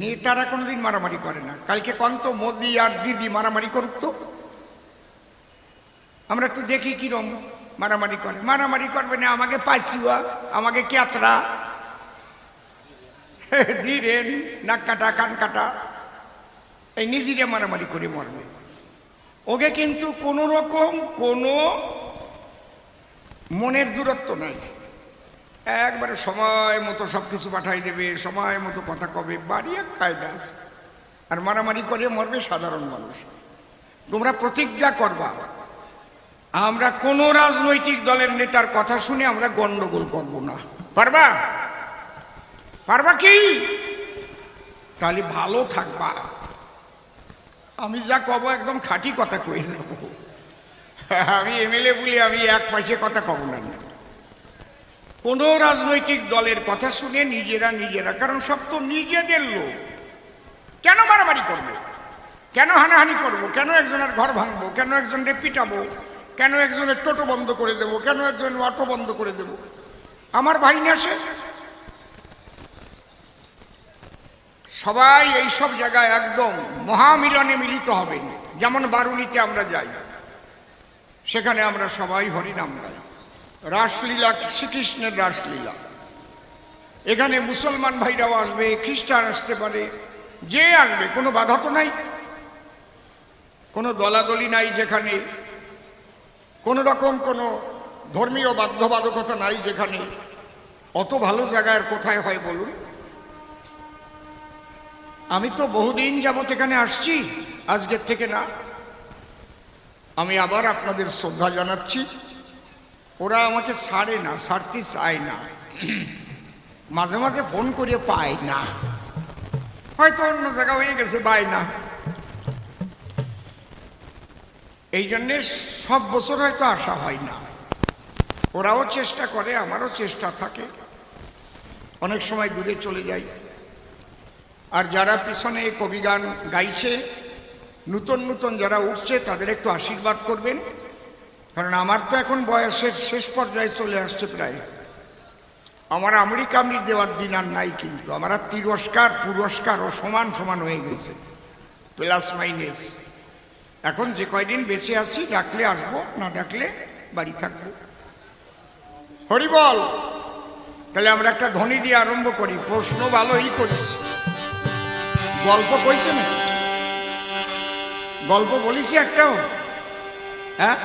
নেতারা কোনোদিন মারামারি করে না। কালকে কন্ত মোদি আর দিদি মারামারি করুক তো, আমরা একটু দেখি কিরম মারামারি করে। মারামারি করবে না, আমাকে পাইছিয়া, আমাকে ক্যাতরা ধীরেন, নাক কাটা, কান কাটা, এই নিজেরে মারামারি করে মরবে। ওকে কিন্তু কোনো রকম কোনো মনের দূরত্ব নাই, একবারে সময় মতো সব কিছু পাঠাই দেবে, সময় মতো কথা কবে, বাড়ি এক কায়দা আছে। আর মারামারি করে মরবে সাধারণ মানুষ। তোমরা প্রতিজ্ঞা করবা, আমরা কোনো রাজনৈতিক দলের নেতার কথা শুনে আমরা গন্ডগোল করব না। পারবা? পারবা কি? তাহলে ভালো থাকবা। আমি যা কব একদম খাঁটি কথা কয়ে দেব। আমি এমএলএ বলি আমি এক পয়সা কথা কব না। কোনো রাজনৈতিক দলের কথা শুনে নিজেরা, কারণ সব তো নিজেদের লোক, কেন মারামারি করবো, কেন হানাহানি করবো, কেন একজনের ঘর ভাঙবো, কেন একজনের পিটাবো, কেন একজনের টোটো বন্ধ করে দেবো, কেন একজনের অটো বন্ধ করে দেবো? আমার ভাই না সে? সবাই এই সব জায়গায় একদম মহামিলনে মিলিত হবেন। যেমন বারুণীতে আমরা যাই, সেখানে আমরা সবাই হরিনাম গাই, রাসলীলা, শ্রীকৃষ্ণের রাসলীলা। এখানে মুসলমান ভাইরাও আসবে, খ্রিস্টান আসতে পারে, যে আসবে, কোনো বাধা তো নাই, কোনো দলাদলি নাই, যেখানে কোনো রকম কোনো ধর্মীয় বাধ্যবাধকতা নাই, যেখানে অত ভালো জায়গায় কোথায় হয় বলুন? আমি তো বহুদিন যাবত এখানে আসছি, আজকের থেকে না। আমি আবার আপনাদের শ্রদ্ধা জানাচ্ছি। ওরা আমাকে ছাড়ে না, ছাড়তে চায় না, মাঝে মাঝে ফোন করে পায় না, হয়তো অন্য জায়গা হয়ে গেছে, পায় না। এই জন্যে সব বছর হয়তো আসা হয় না। ওরাও চেষ্টা করে, আমারও চেষ্টা থাকে, অনেক সময় দূরে চলে যাই। আর যারা পিছনে কবিগান গাইছে, নূতন যারা উঠছে, তাদের একটু আশীর্বাদ করবেন, কারণ আমার তো এখন বয়সের শেষ পর্যায়ে চলে আসছে প্রায়। আমার আমরি কামড়ি দেওয়ার দিন আর নাই, কিন্তু আমার আর তিরস্কার পুরস্কারও সমান সমান হয়ে গেছে, প্লাস মাইনাস। এখন যে কয়দিন বেঁচে আছি, ডাকলে আসবো, না ডাকলে বাড়ি থাকবো। হরি বল। তাহলে আমরা একটা ধ্বনি দিয়ে আরম্ভ করি। প্রশ্ন ভালোই করিস, গল্প কইছে না? গল্প বলিছি একটাও? হ্যাঁ,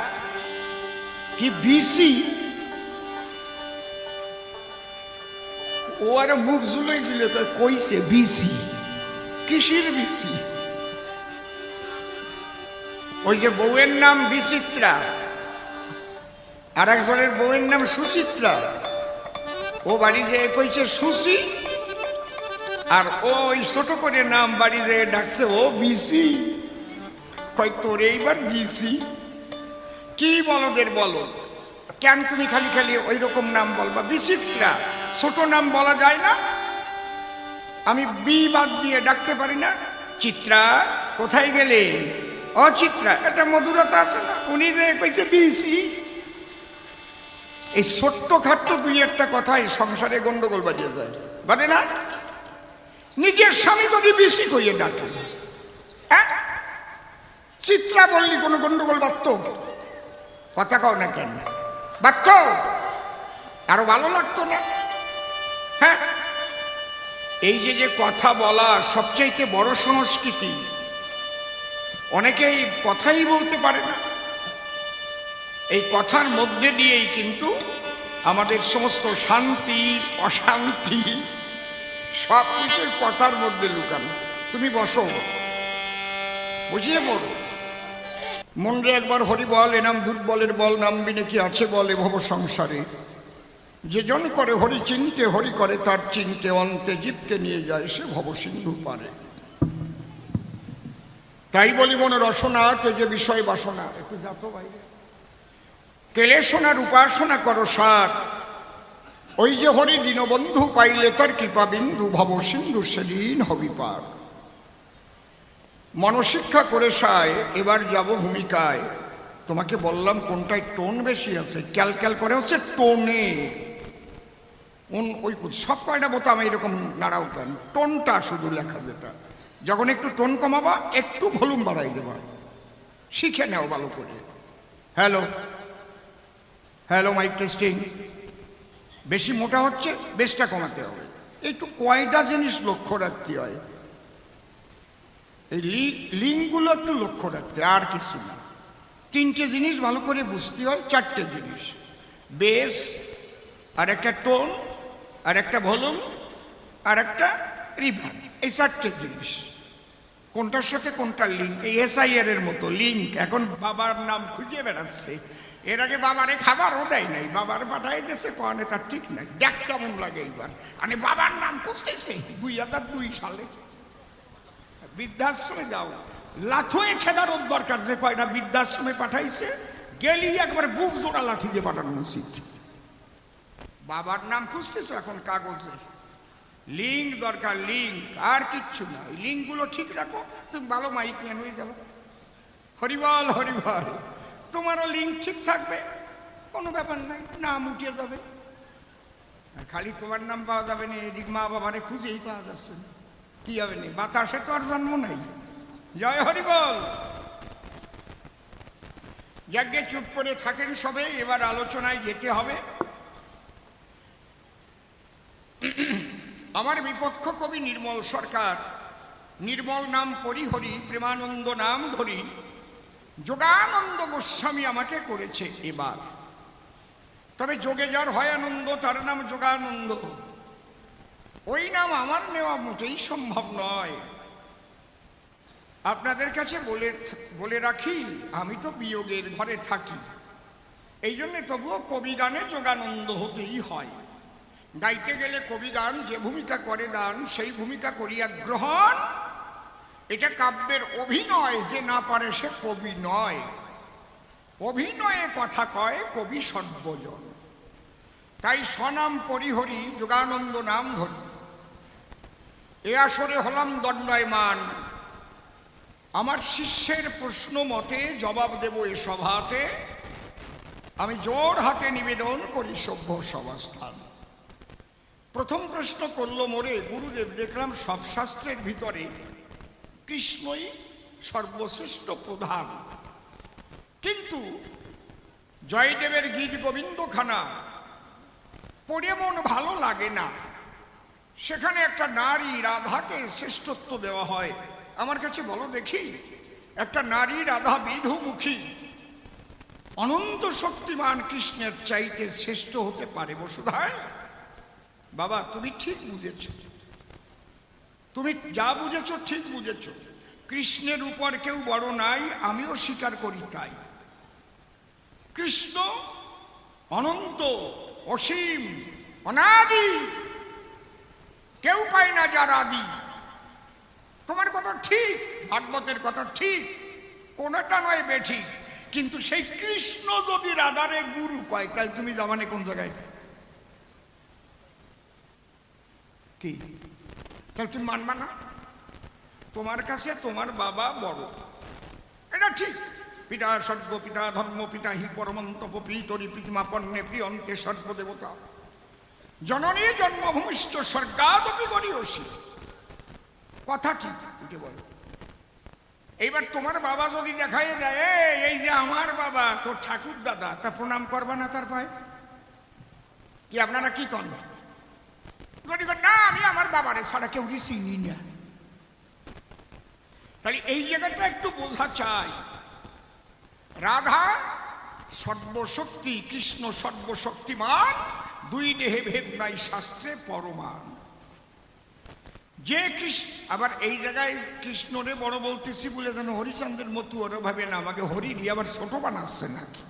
কি বিসি? ও আর মুখ ঝুলে ঝুলে তো কইছে বিসি। কিসের বিসি? ওই যে বউয়ের নাম বিচিত্রা, আর একজনের বউয়ের নাম সুচিত্রা। ও বাড়ি যেয়ে কইছে সুচি, আর ওই ছোট করে নাম বাড়ি যেয়ে ডাকছে ও বিসি। কয় তোর এইবার দিছি। কি বলদের বলো, কেন তুমি খালি খালি ওই রকম নাম বলবা? বিচিত্রা, ছোট নাম বলা যায় না? আমি বি বাদ দিয়ে ডাকতে পারি না? চিত্রা, কোথায় গেলে? ও চিত্রা, এটা মধুরতা আছে না? উনি যে কইছে বিসি। এই ছোট্ট খাট্ট দুই একটা কথাই সংসারে গন্ডগোল বাজিয়ে যায়, বাজে না? নিজের স্বামী যদি বিসি কইয়ে ডাকে, হ্যাঁ, চিত্রা বললি কোনো গন্ডগোল বাড়ত? কথা কও না কেন? বাড়ত? আরো ভালো লাগতো না? হ্যাঁ, এই যে কথা বলা সবচাইতে বড় সংস্কৃতি। অনেকেই কথাই বলতে পারে না। এই কথার মধ্যে দিয়েই কিন্তু আমাদের সমস্ত শান্তি অশান্তি সব কিছুই কথার মধ্যে লুকানো। তুমি বসো, বুঝিয়ে পড়ো। মনরে একবার হরি বল, এনাম দুর্বলের বল, নামবি নাকি আছে বলে ভব সংসারে। যে জন করে হরি চিনতে, হরি করে তার চিনতে, অন্তে জীবকে নিয়ে যায় সে ভব সিন্ধু পারে। তাই বলি মনে রসনা, যে বিষয় বাসনা, একটু যাতো বাইরে, কেলে সোনার উপাসনা করো সার। ওই যে হরি দীনবন্ধু পাইলে তার কৃপা বিন্দু, ভব সিন্ধু সেদিন হবি পার। মনশিক্ষা করে সায়, এবার যাব ভূমিকায়। তোমাকে বললাম কোনটায় টোন বেশি আছে, ক্যালক্যাল করে হচ্ছে টোনে। ওই সব কয়টা বোতাম এরকম নাড়াও কেন, টোনটা শুধু লেখা যেটা, যখন একটু টোন কমাবা একটু ভলিউম বাড়াই দেবা, শিখে নেও ভালো করে। Hello hello, mike testing. বেশি মোটা হচ্ছে, বেশটা কমাতে হবে। একটু কয়টা জিনিস লক্ষ্য রাখতে হয়, এই লিঙ্কগুলো একটু লক্ষ্য রাখতে, আর কিছু না। তিনটে জিনিস ভালো করে বুঝতে হয়, চারটে জিনিস, বেস আর একটা টোন আর একটা ভলিউম আর একটা রিভার্ব, এই চারটে জিনিস কোনটার সাথে কোনটা লিঙ্ক। এই SIR এর মতো লিঙ্ক। এখন বাবার নাম খুঁজে বেড়াচ্ছে, এর আগে বাবারে খাবারও দেয় নাই, বাবার পাঠাই দিয়েছে, কনে তার ঠিক নাই। দেখ কেমন লাগে এইবার, মানে বাবার নাম করতেছে 2002 সালে। বৃদ্ধাশ্রমে যাও, লাথুয়ে খেদার দরকার, যে কয়টা বৃদ্ধাশ্রমে পাঠাইছে গেলি একবার বুক জোড়া লাঠি দিয়ে পাঠানো উচিত। বাবার নাম খুঁজতেছো এখন কাগজে, লিঙ্ক দরকার, লিঙ্ক, আর কিচ্ছু না। এই লিঙ্কগুলো ঠিক রাখো, তুমি ভালো মাইক ম্যান হয়ে যাবে। হরিবল হরিবল, তোমারও লিঙ্ক ঠিক থাকবে, কোনো ব্যাপার নাই, নাম উঠে যাবে। খালি তোমার নাম পাওয়া যাবে না, এদিক মা বাবারে খুঁজেই পাওয়া যাচ্ছে না, কি হবে না, বাতাসে তো আর জন্ম নাই। জয় হরিবল। যাকে চুপ করে থাকেন সবে, এবার আলোচনায় যেতে হবে। আমার বিপক্ষ কবি নির্মল সরকার, নির্মল নাম পরিহরি, প্রেমানন্দ নাম ধরি, যোগানন্দ গোস্বামী আমাকে করেছে এবার। তবে যোগে যার হয় আনন্দ, তার নাম যোগানন্দ, ওই নাম আমার নেওয়া মোটেই সম্ভব নয়। আপনাদের কাছে বলে রাখি, আমি তো বিয়োগের ঘরে থাকি, এই জন্যে তবুও কবি গানে যোগানন্দ হতেই হয়। গাইতে গেলে কবি গান যে ভূমিকা করে দান, সেই ভূমিকা করিয়া গ্রহণ। এটা কাব্যের অভিনয়, যে না পারে সে কবি নয়। অভিনয়ে কথা কয় কবি সর্বজন। তাই স্বনাম পরিহরি, যোগানন্দ নাম ধরি। এ আসরে হলাম দণ্ডায়মান, আমার শিষ্যের প্রশ্ন মতে জবাব দেব এ সভাতে। আমি জোর হাতে নিবেদন করি সভ্য সভাস্থান। প্রথম প্রশ্ন করল মোরে গুরুদেব, দেখলাম সব শাস্ত্রের ভিতরে কৃষ্ণই সর্বশ্রেষ্ঠ প্রধান, কিন্তু জয়দেবের গীত গোবিন্দখানা পড়ে মন ভালো লাগে না। সেখানে একটা নারী রাধাকে শ্রেষ্ঠত্ব দেওয়া হয়। আমার কাছে বলো দেখি, একটা নারী রাধা বিধুমুখী অনন্ত শক্তিমান কৃষ্ণের চাইতে শ্রেষ্ঠ হতে পারে বসুধায়? বাবা, তুমি ঠিক বুঝেছ, তুমি যা বুঝেছ ঠিক বুঝেছ। কৃষ্ণের উপর কেউ বড় নাই, আমিও স্বীকার করি তাই। কৃষ্ণ অনন্ত, অসীম, অনাদি, কেউ পায় না যার আদি। তোমার কথা ঠিক, ভাগবতের কথা ঠিক, কোনটা নয় বেঠিক। কিন্তু সেই কৃষ্ণ যদি রাধারে গুরু কয়, তাহলে তুমি জামানে কোন জায়গায়? কি তাহলে তুমি মানবা না? তোমার কাছে তোমার বাবা বড়, এটা ঠিক। পিতা সর্ব পিতা ধর্ম পিতা হি পরমন্তপ পিতরি প্রীতিমাপন্নে প্রিয়ন্তে সর্বদেবতা জননী জন্মভূমিষ্ঠ স্বর্গাদপি গরীয়সী। কথা ঠিক, উঠে বলো। এইবার তোমার বাবা যদি দেখাই দেয়, এই যে আমার বাবা তোর ঠাকুর দাদা, তা প্রণাম করবা না তার পায়ে? কি আপনারা কি করবেন? না, আমি আমার বাবারে ছাড়া কেউ চিনি না। তাহলে এই জায়গাটা একটু বোঝা চাই। রাধা সর্বশক্তি, কৃষ্ণ সর্বশক্তিমান, দুই দেহে ভেদ নাই শাস্ত্রে পরমান। যে কৃষ্ণ, আবার এই জায়গায় কৃষ্ণরে বড় বলতেছি বলে যেন হরিচন্দ্রের মতো ওরা ভাবে না আমাকে হরি দিয়ে আবার ছোট বানাচ্ছে নাকি।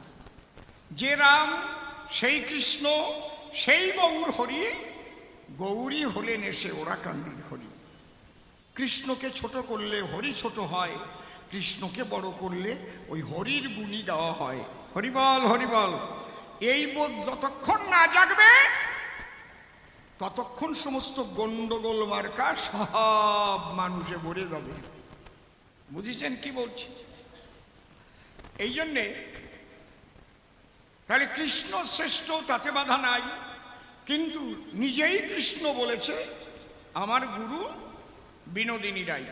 যে রাম সেই কৃষ্ণ, সেই গৌর হরি, গৌরী হলেন এসে ওরা কান্দির হরি। কৃষ্ণকে ছোট করলে হরি ছোট হয়, কৃষ্ণকে বড় করলে ওই হরির গুণী দেওয়া হয়। হরিবল হরিবল। এই বোধ যতক্ষণ না জাগবে, ততক্ষণ সমস্ত গন্ডগোল মার্কা সব মানুষে ভরে যাবে। বুঝেছেন কি বলছি? এই জন্যে তাহলে কৃষ্ণ শ্রেষ্ঠ, তাতে বাধা নাই। কিন্তু নিজেই কৃষ্ণ বলেছে আমার গুরু বিনোদিনী রায়।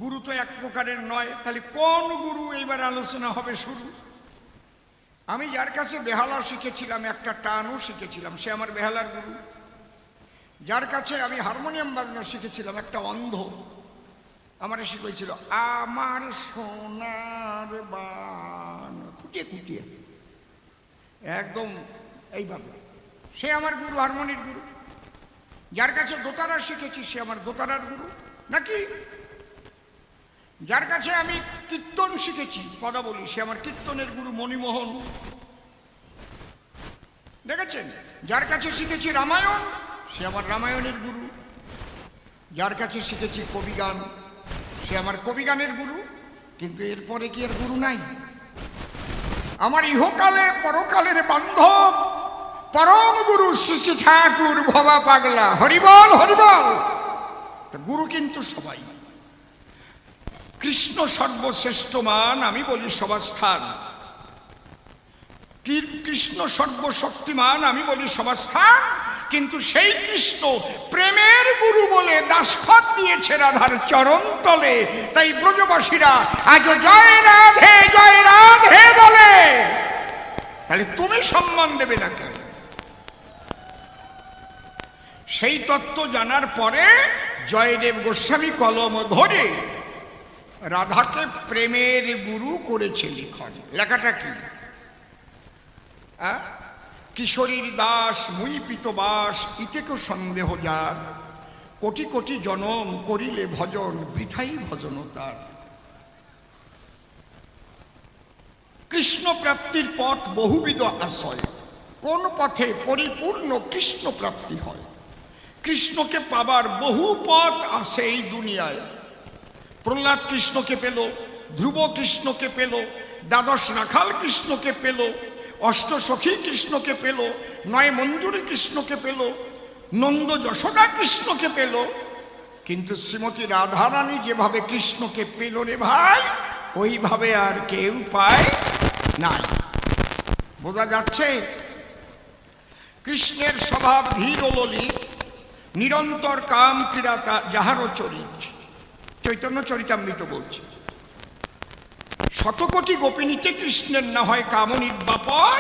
গুরু তো এক প্রকারের নয়, তাহলে কোন গুরু এইবার আলোচনা হবে শুরু। আমি যার কাছে বেহালা শিখেছিলাম, একটা টানও শিখেছিলাম, সে আমার বেহালার গুরু। যার কাছে আমি হারমোনিয়াম বাজনা শিখেছিলাম, একটা অন্ধ আমার শিখেছিল আমার সোনার বান খুঁটিয়ে খুঁটিয়ে একদম এইভাবে, সে আমার গুরু, হারমোনির গুরু। যার কাছে দোতারা শিখেছি সে আমার দোতারার গুরু নাকি। যার কাছে আমি কীর্তন শিখেছি পদাবলী, সে আমার কীর্তনের গুরু মণিমোহন, দেখেছেন। যার কাছে শিখেছি রামায়ণ সে আমার রামায়ণের গুরু। যার কাছে শিখেছি কবিগান সে আমার কবিগানের গুরু। কিন্তু এরপরে কি আর গুরু নাই? আমার ইহকালে পরকালের বান্ধব পরম গুরু শ্রী শ্রী ঠাকুর ভবা পাগলা, হরিবল হরিবল। গুরু কিন্তু সবাই। কৃষ্ণ সর্বশ্রেষ্ঠ মান, আমি বলি সবাস্থান। কৃষ্ণ সর্বশক্তিমান, আমি বলি সবাস্থান। কিন্তু সেই কৃষ্ণ প্রেমের গুরু বলে দাসখত দিয়েছে রাধার চরণ তলে। তাই ব্রজবাসীরা আজ জয় রাধে বলে। তাহলে তুমি সম্মান দেবে না কেন? সেই তত্ত্ব জানার পরে জয়দেব গোস্বামী কলম ধরে রাধাকে প্রেমের গুরু করেছে লিখন। লেখাটা কি? কিশোরীর দাস মুই পিতবাস ইতেকো সন্দেহ যার, কোটি কোটি জনম করিলে ভজন বৃথাই ভজন তার। কৃষ্ণ প্রাপ্তির পথ বহুবিধ আশ্রয়। কোন পথে পরিপূর্ণ কৃষ্ণ প্রাপ্তি হয়? কৃষ্ণকে পাবার বহু পথ আছে এই দুনিয়ায়। প্রহ্লাদ কৃষ্ণকে পেল, ধ্রুব কৃষ্ণকে পেল, দ্বাদশ রাখাল কৃষ্ণকে পেল, অষ্টসখী কৃষ্ণকে পেল, নয় মঞ্জুরি কৃষ্ণকে পেল, নন্দ যশোদা কৃষ্ণকে পেল। কিন্তু শ্রীমতী রাধারানী যেভাবে কৃষ্ণকে পেল রে ভাই, ওইভাবে আর কেউ পায় নাই। বোঝা যাচ্ছে? কৃষ্ণের স্বভাব ধীর ও ললিত, নিরন্তর কাম ক্রীড়া যাহারও চরিত। চৈতন্য চরিতামৃত বলছে, শতকোটি গোপিনীতে কৃষ্ণের না হয় কাম নির্বাপন,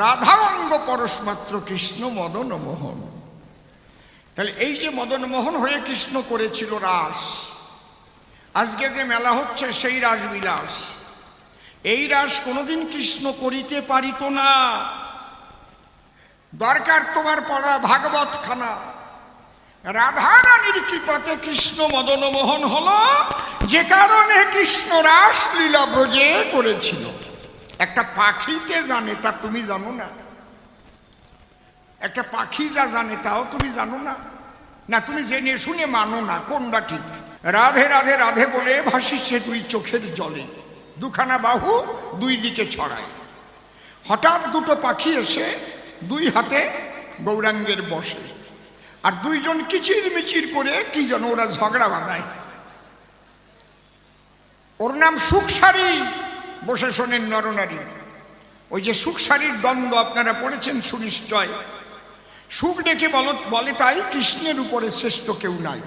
রাধা অঙ্গ পরশমাত্র কৃষ্ণ মদন মোহন। তাহলে এই যে মদন মোহন হয়ে কৃষ্ণ করেছিল রাস, আজকে যে মেলা হচ্ছে সেই রাসবিলাস, এই রাস কোনোদিন কৃষ্ণ করিতে পারিত না। দরকার তোমার পড়া ভাগবত খানা। রাধারানীর কৃপাতে কৃষ্ণ মদন মোহন হলো, যে কারণে কৃষ্ণ রাস লীলা ব্রজে করেছিল। একটা পাখিতে জানে তা তুমি জানো না? একটা পাখি যা জানে তাও তুমি জানো না? না, তুমি জেনে শুনে মানো না। কোনটা ঠিক? রাধে রাধে রাধে বলে ভাসিছে দুই চোখের জলে, দুখানা বাহু দুই দিকে ছড়ায়। হঠাৎ দুটো পাখি এসে দুই হাতে গৌরাঙ্গের বসে, আর দুইজন কিচির মিচির করে কি যেন ওরা ঝগড়া বাঁধায়। ওর নাম সুখসারী, বসে শোনেন নরনারী। ওই যে সুখসারীর দ্বন্দ্ব আপনারা পড়েছেন সুনিশ্চয়। সুখ ডেকে বলে তাই কৃষ্ণের উপরে শ্রেষ্ঠ কেউ নাই।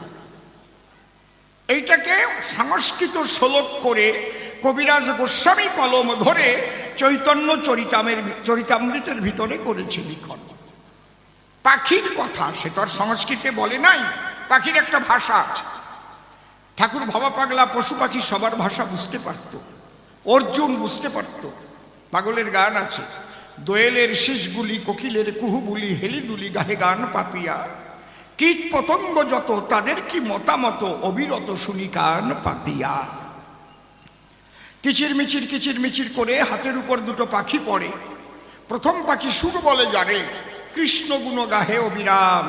এইটাকে সংস্কৃত শ্লোক করে কবিরাজ গোস্বামী কলম ধরে চৈতন্য চরিতামৃতের ভিতরে করেছে লিখন। পাখির কথা সে তো আর সংস্কৃতে বলে নাই, পাখির একটা ভাষা আছে। ঠাকুর ভবা পাগলা পশু পাখি সবার ভাষা বুঝতে পারত, অর্জুন বুঝতে পারত। পাগলের গান আছে, দোয়েলের শীষগুলি কোকিলের কুহুবুলি হেলিদুলি গাহে গান পাপিয়া, কীট পতঙ্গ যত তাদের কি মতামত অবিরত শুনি কান পাতিয়া। কিচির মিচির করে হাতের উপর দুটো পাখি পড়ে। প্রথম পাখি সুখ বলে যারে, কৃষ্ণ গুণ গাহে অবিরাম।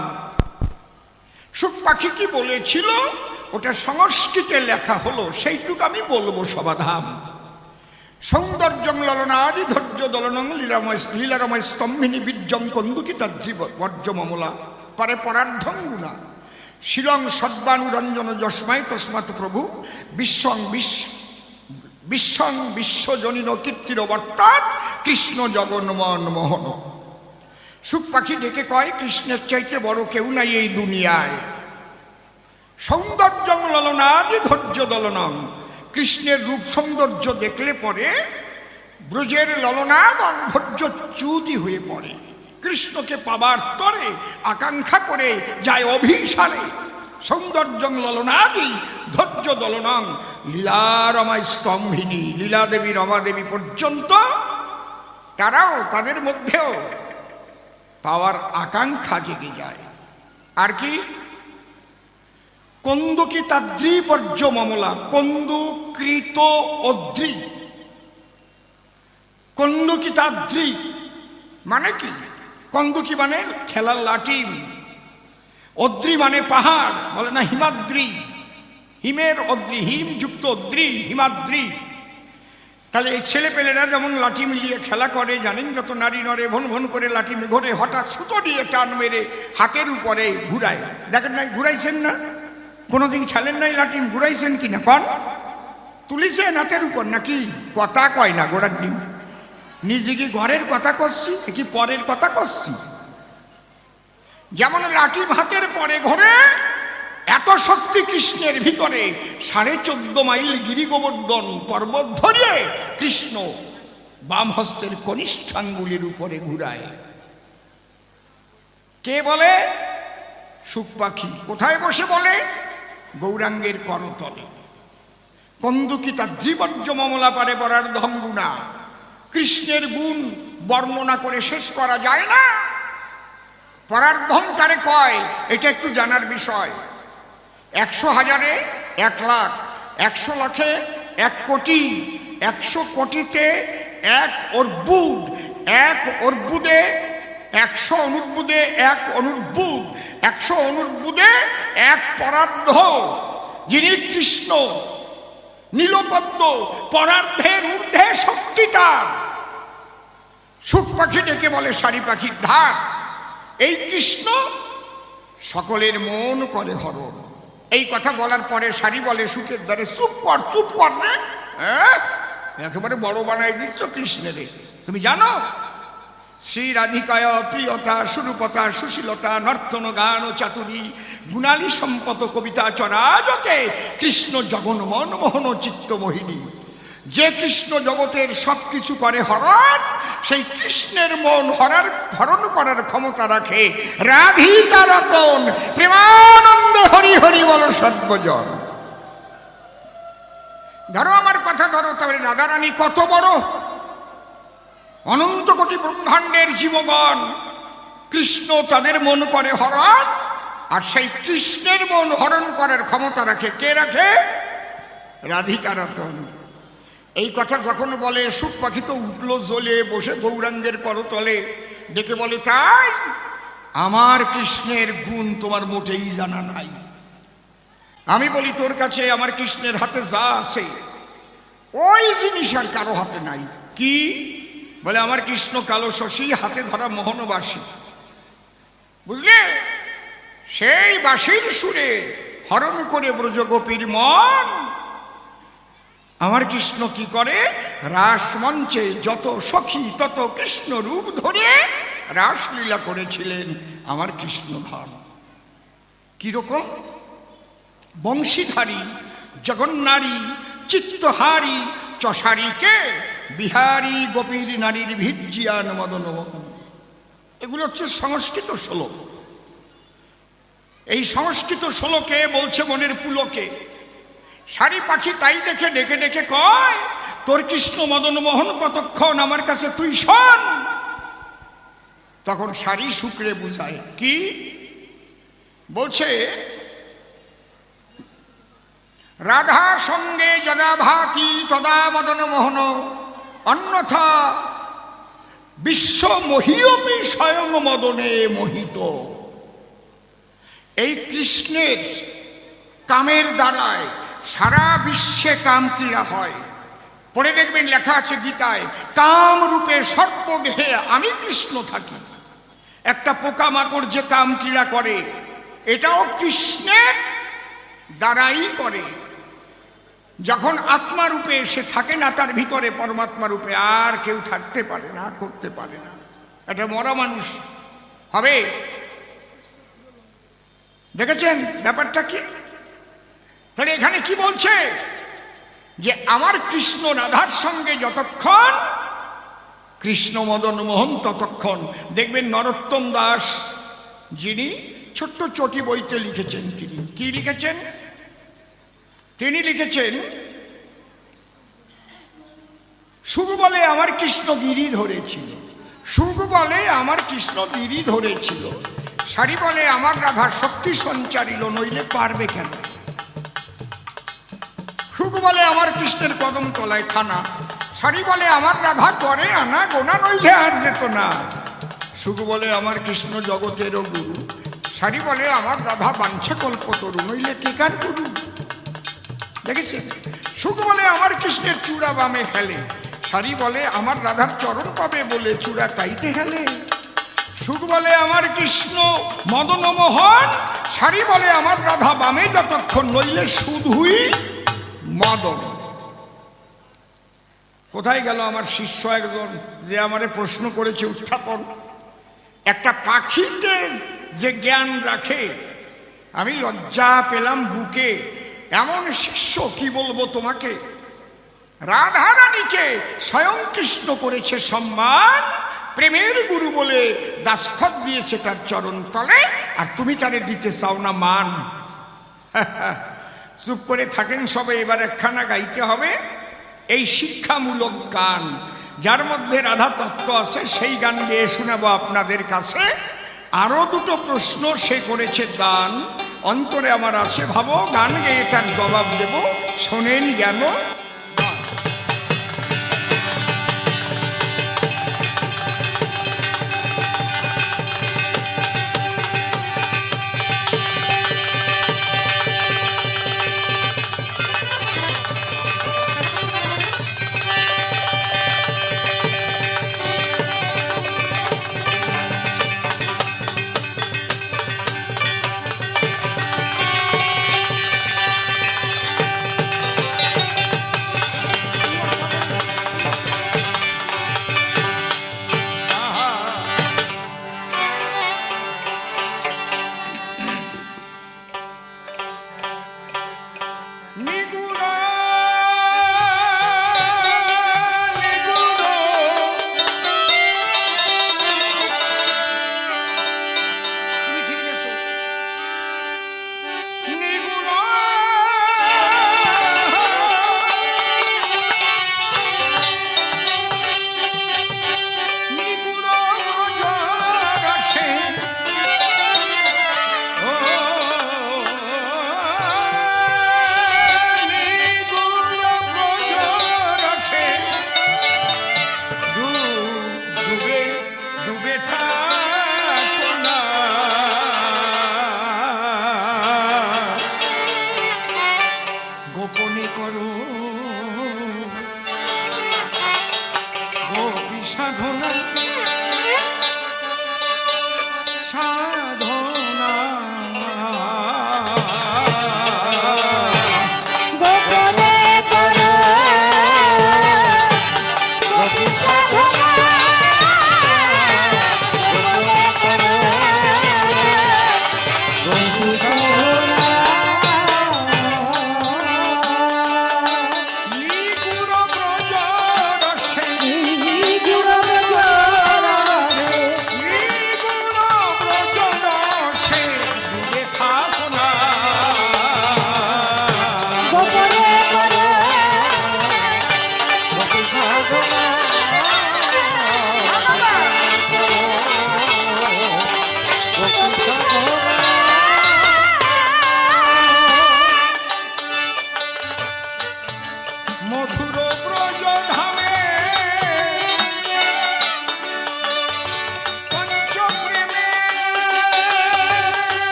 সুখ পাখি কি বলেছিল ওটা সংস্কৃতে লেখা হলো, সেইটুকু আমি বলবো সবাধাম। সৌন্দর্যং ললনাদি ধৈর্য দলনং লীলারময় স্তম্ভিনী বীর্যং কন্দুকিতার জীব বর্জ্য মমলা পরে পরার্ধং গুণা শিলং সদ্বানুরঞ্জন যস্মাই তস্মাৎ প্রভু বিশ্বজনীন কীর্তির বর্তাৎ কৃষ্ণ জগন্মোহন মোহন। সুখ পাখি ডেকে কয়, কৃষ্ণের চাইতে বড় কেউ নাই এই দুনিয়ায়। সৌন্দর্যং ললনাদি ধৈর্য দলনং, কৃষ্ণের রূপ সৌন্দর্য দেখলে পরে ব্রজের ললনাদ ধৈর্য চ্যুতি হয়ে পড়ে। কৃষ্ণকে পাবার তরে আকাঙ্ক্ষা করে যায় অভিসারে। সৌন্দর্যং ললনাদি ধৈর্য দলনং, লীলা রমায় স্তম্ভিনী, লীলা দেবী রমা দেবী পর্যন্ত তারাও তাদের মধ্যেও পাওয়ার আকাঙ্ক্ষা জেগে যায়। আর কি? কন্দুকি তাদ্রি বর্জ্য মমলা, কন্দু কৃত অদ্রি। কন্দুকি তাদ্রি মানে কি? কন্দুকি মানে খেলার লাটিম, অদ্রি মানে পাহাড়, বলে না হিমাদ্রি, হিমের অদ্রি, হিম যুক্ত অদ্রি, হিমাদ্রি। তাহলে এই ছেলেপেলেরা যেমন লাঠিম নিয়ে খেলা করে, জানেন যত নারী নরে ভন ভন করে লাঠিম ঘোরে, হঠাৎ সুতো দিয়ে টান মেরে হাতের উপরে ঘুরায়। দেখেন নাই? ঘুরাইছেন না? কোনোদিন খেলেন নাই লাঠিম? ঘুরাইছেন কিনা কন? তুলিছেন হাতের উপর নাকি? কথা কয় না গোড়ার ডিম। নিজে কি ঘরের কথা করছি কি পরের কথা করছি? যেমন লাঠিম হাতের পরে ঘোরে, এত শক্তি কৃষ্ণের ভিতরে। 14.5 মাইল গিরি গোবর্ধন পর্বত ধরিয়ে কৃষ্ণ বাম হস্তের কনিষ্ঠাঙ্গুলির উপরে ঘুরায়। কে বলে? সুখ পাখি। কোথায় বসে বলে? গৌরাঙ্গের করতলে। কন্দুকি তাদ্রিবর্জ্য মমলা পারে পরার ধঙ্গুনা। কৃষ্ণের গুণ বর্ণনা করে শেষ করা যায় না। পরার্ধম কারে কয় এটা একটু জানার বিষয়। 100,000-এ 1 লাখ, 100 লাখে 1 কোটি, 100 কোটিতে 1 অর্বুদ, 1 অর্বুদে 100 অনুর্বুদে 1 অনুর্বুদ, 100 অনুর্বুদে 1 পরার্ধ। যিনি কৃষ্ণ নীলপদ্ম, পরার্ধের ঊর্ধ্বে শক্তিটা। সুখ পাখি ডেকে বলে শাড়ি পাখির ধার। এই কৃষ্ণ সকলের মন করে হরণ। এই কথা বলার পরে শাড়ি বলে সুখের দ্বারে, চুপ কর, চুপ কর রে, একেবারে বড় বানাই দিচ্ছ কৃষ্ণের। তুমি জানো শ্রী রাধিকায় প্রিয়তা সুরূপতা সুশীলতা নর্তন গান ও চাতুরী গুণালী সম্পত কবিতা চরাজতে কৃষ্ণ জগন মন মোহন চিত্ত মোহিনী। যে কৃষ্ণ জগতের সব কিছু করে হরণ, সেই কৃষ্ণের মন হরণ করার ক্ষমতা রাখে রাধিকা রতন। প্রেমানন্দে হরি হরি বল সর্বজন। ধরো আমার কথা ধরো, তাহলে রাধারানী কত বড়, অনন্ত কোটি ব্রহ্মাণ্ডের জীবগণ কৃষ্ণ তাদের মন করে হরণ। আর সেই কৃষ্ণের মন হরণ করার ক্ষমতা রাখে কে? রাখে রাধিকা রতন। এই কথা যখন বলে সুখ পাখি তো উঠলো জ্বলে, বসে গৌরাঙ্গের করতলে ডেকে বলে, তাই আমার কৃষ্ণের গুণ তোমার মোটেই জানা নাই। আমি বলি তোর কাছে আমার কৃষ্ণের হাতে যা আছে ওই জিনিস আর কারো হাতে নাই। কি? বলে আমার কৃষ্ণ কালো শশী, হাতে ধরা মোহনবাসী। বুঝলে? সেই বাঁশির সুরে হরণ করে ব্রজগোপীর মন। আমার কৃষ্ণ কি করে? রাস মঞ্চে যত সখী তত কৃষ্ণ রূপ ধরে রাসলীলা করেছিলেন আমার কৃষ্ণধন। কিরকম? বংশীধারী জগন্নারী চিত্তহারী চষারীকে বিহারী গোপীর নারীর ভিজ্জিয়ান মদন মোহন। এগুলো হচ্ছে সংস্কৃত শ্লোক। এই সংস্কৃত শ্লোকে বলছে মনের পুলকে। শাড়ি পাখি তাই দেখে ডেকে ডেকে কয়, তোর কৃষ্ণ মদন মোহন কতক্ষণ, আমার কাছে তুই শোন। তখন শাড়ি শুক্রে বুঝায় কি বলছে, রাধা সঙ্গে যদা ভাতি তদা মদন মোহন, অন্যথা বিশ্ব মহীয়পি স্বয়ং মদনে মোহিত। এই কৃষ্ণের কামের দ্বারায় সারা বিশ্বে কাম ক্রীড়া হয়। পড়ে দেখবেন লেখা আছে গীতায়, কাম রূপে সর্বদেহে আমি কৃষ্ণ থাকি। একটা পোকামাকড় যে কাম ক্রীড়া করে, এটাও কৃষ্ণের দ্বারাই করে। যখন আত্মা রূপে সে থাকে না, তার ভিতরে পরমাত্মা রূপে আর কেউ থাকতে পারে না, করতে পারে না। একটা মরা মানুষ হবে? দেখেছেন ব্যাপারটা কি? তাহলে এখানে কি বলছে যে আমার কৃষ্ণ রাধার সঙ্গে যতক্ষণ কৃষ্ণ মদন মোহন ততক্ষণ। দেখবেন নরোত্তম দাস যিনি ছোট্ট চটি বইতে লিখেছেন, তিনি কি লিখেছেন? তিনি লিখেছেন সুখ বলে আমার কৃষ্ণ গিরি ধরেছিল, সুখ বলে আমার কৃষ্ণ গিরি ধরেছিল, সারি বলে আমার রাধা শক্তি সঞ্চারিল, নইলে পারবে কেন? সুখ বলে আমার কৃষ্ণের কদম তলায় খানা, সারি বলে আমার রাধা করে আনা গোনা, নইলে আর যেত না। সুখ বলে আমার কৃষ্ণ জগতেরও গুরু, সারি বলে আমার রাধা বাঞ্ছা কল্পতরু, নইলে কে কার গুরু? দেখেছেন? সুখ বলে আমার কৃষ্ণের চূড়া বামে খেলে, সারি বলে আমার রাধার চরণ পাবে বলে চূড়া তাইতে খেলে। সুখ বলে আমার কৃষ্ণ মদন মোহন, সারি বলে আমার রাধা বামে যতক্ষণ, নইলে শুধুই মদন। কোথায় গেল আমার শিষ্য একজন যে আমারে প্রশ্ন করেছে উত্থাপন? একটা পাখিতে যে জ্ঞান রাখে, আমি লজ্জা পেলাম বুকে, এমন শিষ্য কি বলবো তোমাকে। রাধারানীকে স্বয়ং কৃষ্ণ করেছে সম্মান, প্রেমের গুরু বলে দাসখত দিয়েছে তার চরণ তলে, আর তুমি তারে দিতে চাও না মান। চুপ করে থাকেন সবে, এবার একখানা গাইতে হবে এই শিক্ষামূলক গান, যার মধ্যে রাধা তত্ত্ব আছে, সেই গান গেয়ে শোনাবো আপনাদের কাছে। আরো দুটো প্রশ্ন সে করেছে দান, অন্তরে আমার আছে ভাবো, গান গেয়ে তার জবাব দেব, শোনেন জ্ঞান।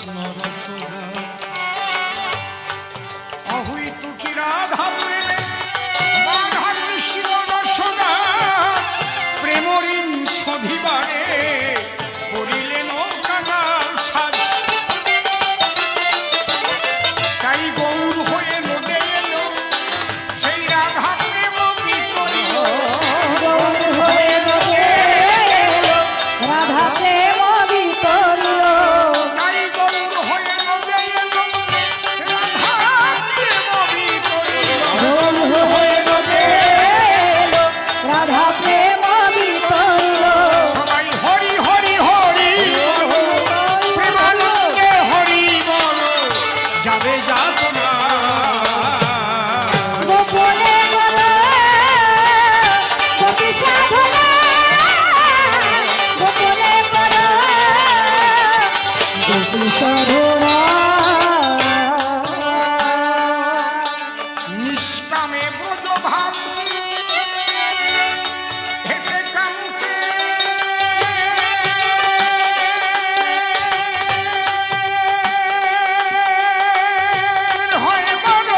কৃষ্ণ রসগা অহুই তুকি রাধা প্রেমে বাধা কৃষ্ণ রসগা প্রেমরিন সধিবারে করিলেন কাঙাল সাজ তাই গৌর হয়ে নদে এলো সেই রাধা প্রেম বিকরিল গৌর হয়ে নদে এলো, রাধা প্রেম বিকরিল। তাই গৌর হয়ে নদে এলো রাধা প্রেম বিকরিল গৌর হয়ে নদে এলো, রাধা প্রেম বিকরিল। সবাই হরি হরি হরি বলো প্রেমানন্দে হরি বলো যাবে যাতনা গোপনে করো গোপী সাধনা, গোপনে করো গোপী সাধনা। নিষ্কামে ব্রজ ভাব হেঁটে কামুকে হয় বড়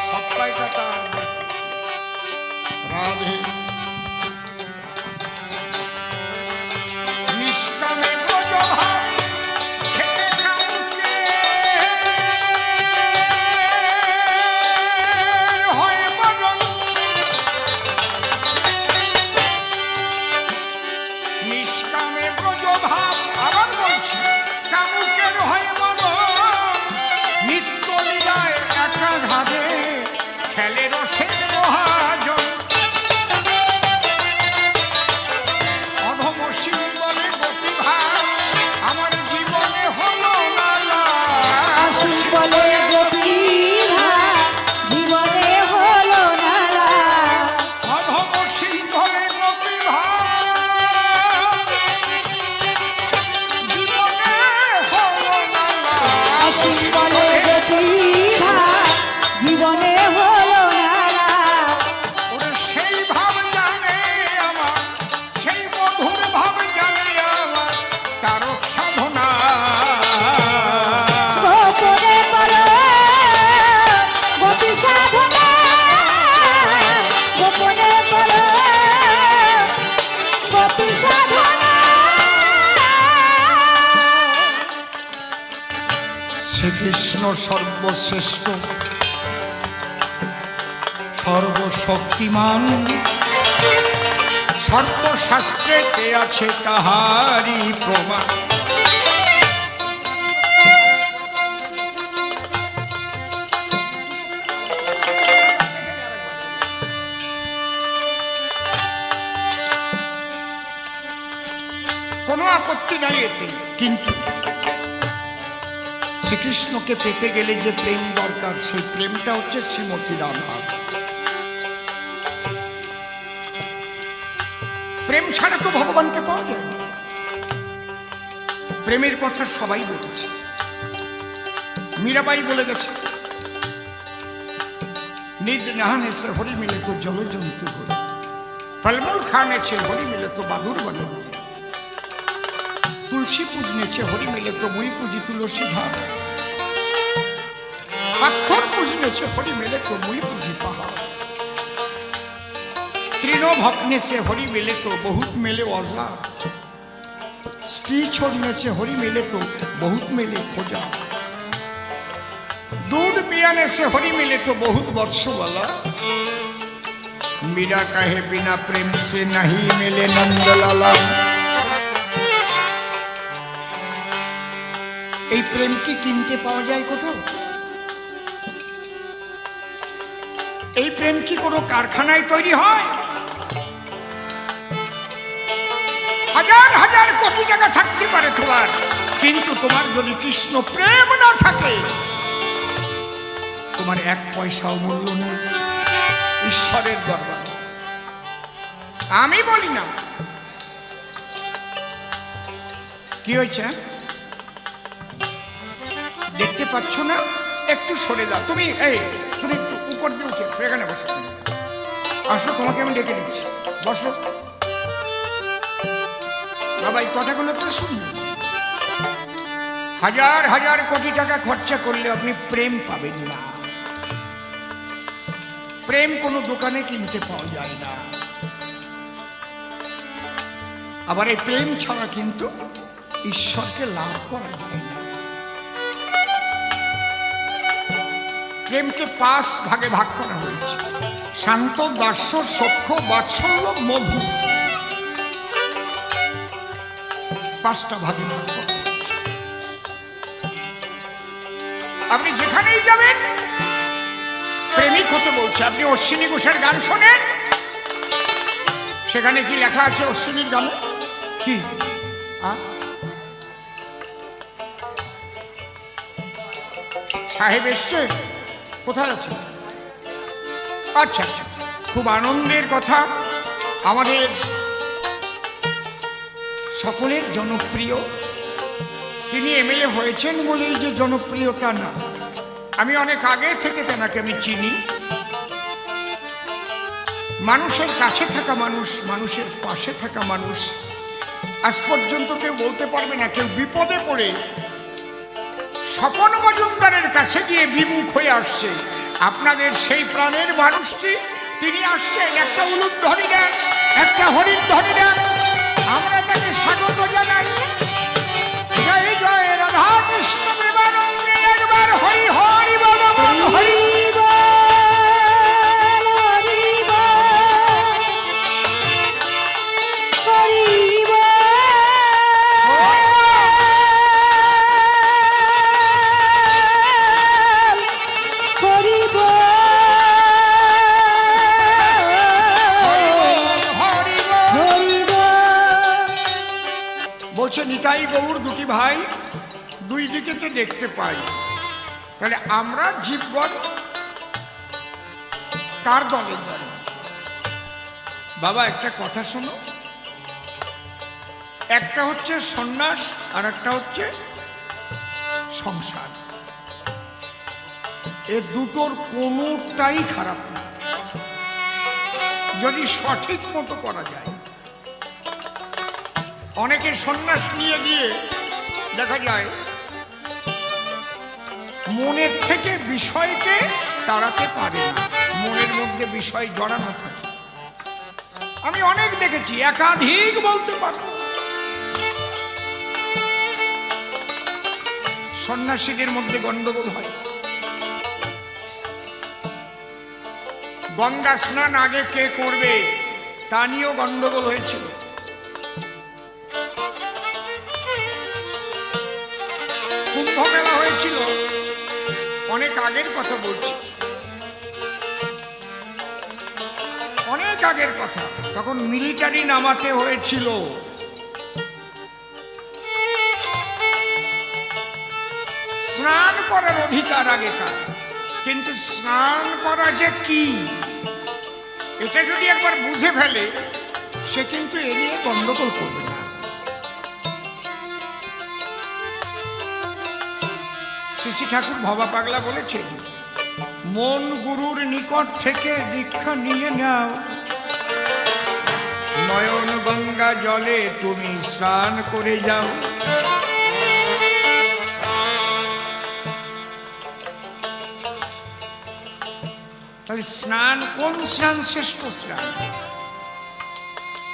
সব কয়টা তার রাধে নিষ্কামে ব্রজ ভাব হেঁটে কামুকে হয় বরণ নিষ্কামে ব্রজ ভাব আবার বলছি কামুকের হয় মরণ নিত্য লীলায় একা ঘাটে খেলে রসের মহাজন অধম বলে গোপীভাব আমার জীবনে হলো না লাভ। আশিস বলে গোপীরা জীবনে হলো না লাভ। অধম বলে গোপীভাব জীবনে হলো না লাভ। আশিস বলে গোপীরা জীবনে হলো না লাভ। ওরে সেই ভাব জানে আমার সেই মধুর ভাব জানে আমার তারক সাধনা গোপনে করো গোপী সাধনা, গোপনে করো গোপী সাধনা। শ্রীকৃষ্ণ সর্বশ্রেষ্ঠ সর্বশক্তিমান সর্বশাস্ত্রেতে আছে তাহারি প্রমাণ কোনো আপত্তি নাই এতে কিন্তু শ্রীকৃষ্ণকে পেতে গেলে যে প্রেম দরকার সেই প্রেমটা হচ্ছে শ্রীমতী রাধার প্রেম ছাড়া তো ভগবানকে পাওয়া যায় না প্রেমের কথা সবাই বলেছে মীরাবাই বলে গেছে নিদ नहाने से हरि मिले तो जल जंतु हो फलमूल खाने से हरि मिले तो बादुर बने तुलसी पूजने से हरि मिले तो मुई पूजी तुलसी धाम पत्थर पूजने से हरि मिले तो मुई पूजी पहाड़ तीनों भपने से हरि मिले तो बहुत मिले औजार स्त्री छोड़ने से हरि मिले तो बहुत मिले खोजा दूध पियाने से हरि मिले तो बहुत वर्ष वाला मीरा कहे बिना प्रेम से नहीं मिले नंदलाला এই প্রেম কি কিনতে পাওয়া যায় কোথাও এই প্রেম কি কোনো কারখানায় তৈরি হয় হাজার হাজার কোটি টাকা থাকতে পারে তোমার কিন্তু তোমার যদি কৃষ্ণ প্রেম না থাকে তোমার এক পয়সাও মূল্য নেই ঈশ্বরের দরবারে আমি বলি না কি হয়েছে দেখতে পাচ্ছ না একটু সরে দাও তুমি, তুমি একটু উপর দিয়ে উঠে এসো, এখানে বসো। আসো, তোমাকে আমি ডেকে দিচ্ছি, বসো। বাবা এই কথাগুলো একটু শুনুন। হাজার হাজার কোটি টাকা খরচা করলে আপনি প্রেম পাবেন না। প্রেম কোনো দোকানে কিনতে পাওয়া যায় না। আবার এই প্রেম ছাড়া কিন্তু ঈশ্বরকে লাভ করা যায় না। প্রেমকে 5 ভাগে ভাগ করা হয়েছে: শান্ত, দাস্য, সখ্য, বাৎসল্য, মধু। 5টা ভাগে ভাগ করা হয়েছে। আপনি যেখানেই যাবেন প্রেমিক হতে বলছে। আপনি অশ্বিনী ঘোষের গান শোনেন, সেখানে কি লেখা আছে অশ্বিনীর গানে? কি সাহেব এসছে, কোথায় আছে? আচ্ছা আচ্ছা, খুব আনন্দের কথা। আমাদের সকলের জনপ্রিয়, তিনি এমএলএ হয়েছেন বলেই যে জনপ্রিয়তা না, আমি অনেক আগে থেকে তেনাকে আমি চিনি। মানুষের কাছে থাকা মানুষ, মানুষের পাশে থাকা মানুষ। আজ পর্যন্ত কেউ বলতে পারবে না কেউ বিপদে পড়ে স্বপন মজুমদারের কাছে গিয়ে বিমুখ হয়ে আসছে। আপনাদের সেই প্রাণের মানুষটি তিনি আসছেন, একটা উলুধ্বনি দেন, একটা হরিধ্বনি দেন, আমরা তাকে স্বাগত জানাই। জয় জয় রাধা কৃষ্ণ প্রেমানন্দে, একবার হরি হরি বল, হরি বলছে নিতাই গৌর দুটি ভাই দুই দিকেতে দেখতে পাই। তাহলে আমরা জীবগণ কার দলে যাই? বাবা একটা কথা শোনো, একটা হচ্ছে সন্ন্যাস আর একটা হচ্ছে সংসার। এ দুটোর কোনোটাই খারাপ না যদি সঠিক মতো করা যায়। অনেকে সন্ন্যাস নিয়ে গিয়ে দেখা যায় মনের থেকে বিষয়কে তাড়াতে পারে না, মনের মধ্যে বিষয় জড়ানো থাকে। আমি অনেক দেখেছি, একাধিক বলতে পারবো। সন্ন্যাসীদের মধ্যে গন্ডগোল হয়। গঙ্গা স্নান আগে কে করবে তা নিয়েও গন্ডগোল হয়েছিল। কুম্ভ মেলা হয়েছিল, অনেক আগের কথা বলছি, অনেক আগের কথা। তখন মিলিটারি নামাতে হয়েছিল। স্নান করার অধিকার আগেকার, কিন্তু স্নান করা যে কি এটা যদি একবার বুঝে ফেলে সে কিন্তু এ নিয়ে গন্ডগোল করবে না। শ্রী ঠাকুর ভবা পাগলা বলেছেন, মন গুরুর নিকট থেকে দীক্ষা নিয়ে নাও, নয়ন গঙ্গা জলে তুমি স্নান করে যাও। তাহলে স্নান, কোন স্নান শ্রেষ্ঠ স্নান?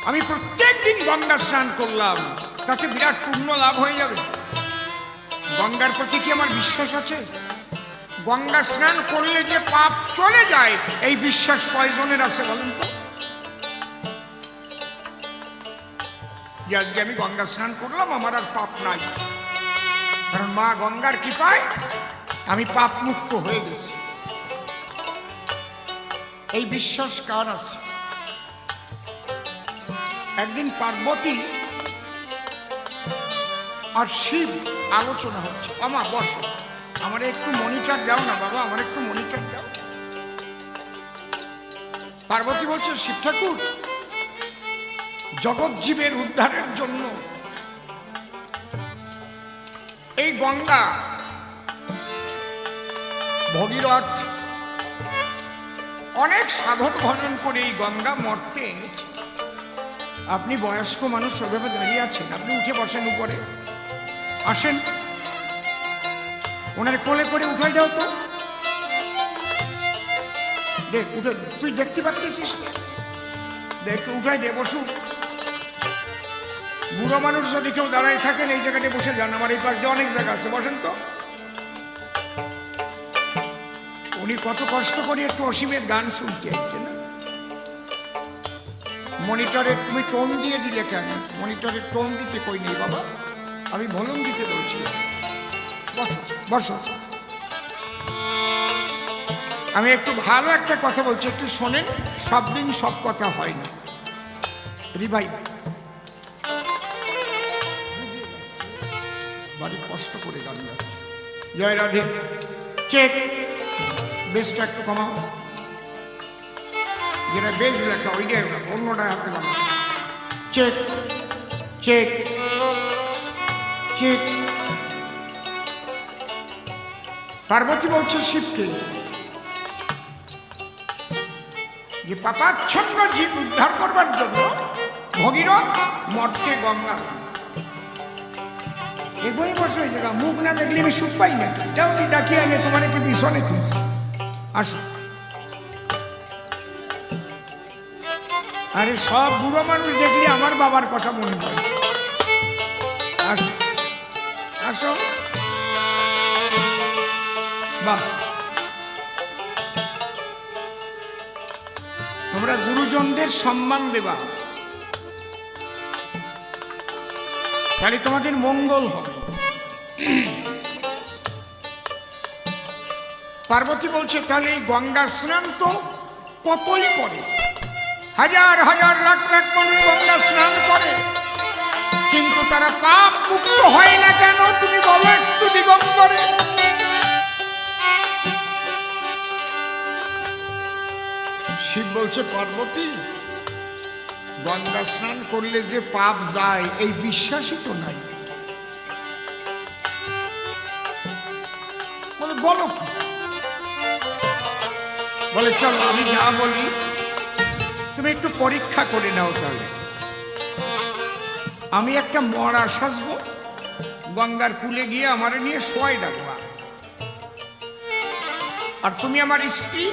আমি প্রত্যেক দিন গঙ্গা স্নান করলাম, তাতে বিরাট পুণ্য লাভ হয়ে যাবে। গঙ্গার প্রতি কি আমার বিশ্বাস আছে? গঙ্গা স্নান করলে যে পাপ চলে যায় এই বিশ্বাস কয়জনের আছে বলেন তো? যে আজকে আমি গঙ্গা স্নান করলাম আমার আর পাপ নাই, কারণ মা গঙ্গার কৃপায় আমি পাপ মুক্ত হয়ে গেছি, এই বিশ্বাস কার আছে? একদিন পার্বতী আর শিব আলোচনা হচ্ছে। আমা বসো, আমার একটু মনিটর দাও না বাবা, আমার একটু মনিটর দাও। পার্বতী বলছে, শিব ঠাকুর, জগৎ জীবের উদ্ধারের জন্য এই গঙ্গা ভগীরথ অনেক সাধন ভজন করে এই গঙ্গা মর্তে এনেছে। আপনি বয়স্ক মানুষ ওভাবে দাঁড়িয়ে আছেন, আপনি উঠে বসেন উপরে, আসেন, ওনার কোলে করে উঠাই দাও তো। দেখ উঠে, তুই দেখতে পাচ্ছিস, দেখ একটু উঠাই দে, বসুক। বুড়ো মানুষ যদি কেউ দাঁড়ায় থাকেন এই জায়গাটা বসে যান, আমার এই পাশে অনেক জায়গা আছে, বসেন তো। উনি কত কষ্ট করে একটু অসীমের গান শুনতে আইছে না। মনিটরে তুমি টোন দিয়ে দিলে কেন? মনিটরে টোন দিতে কই নেই বাবা, আমি ভলিউম দিতে বলছি। বসো বসো, আমি একটু ভালো একটা কথা বলছি, একটু শোনেন। সব দিন সব কথা হয় না রিভাই, বাড়ি কষ্ট করে গান গাচ্ছে। জয় রাধে, চেক, বেশটা একটু কমাও, যেটা বেশ লেখা ওইটাই অন্যটা হাতে বানাও। Check check check. পার্বতী বলছে শিবকে যে পাপাচ্ছন্ন জীব উদ্ধার করবার জন্য ভগীরথ মর্তে গঙ্গা। এগোই বসে হয়েছে, মুখ না দেখলে আমি সুখ পাই না। যাও তুই ডাকিয়ে আনে, তোমার একটু ভীষণে তুই আসো। আরে সব বুড়ো মানুষ দেখলে আমার বাবার কথা মনে পড়ে। আসো আসো, বাহ, তোমরা গুরুজনদের সম্মান দেবা, তাহলে তোমাদের মঙ্গল হবে। পার্বতী বলছে তাহলে এই গঙ্গা স্নান তো কতই করে, হাজার হাজার লাখ লাখ মানুষ গঙ্গা স্নান করে, কিন্তু তারা পাপ মুক্ত হয় না কেন? তুমি বলো একটু দিগম্বরে। শিব বলছে পার্বতী, গঙ্গা স্নান করলে যে পাপ যায় এই বিশ্বাসই তো নাই। বলো কি? বলে চলো আমি যা বলি তুমি একটু পরীক্ষা করে নাও। তাহলে আমি একটা মরা সাজবো, গঙ্গার কুলে গিয়ে আমার নিয়ে শোয়াই ডাকবা, আর তুমি আমার স্ত্রী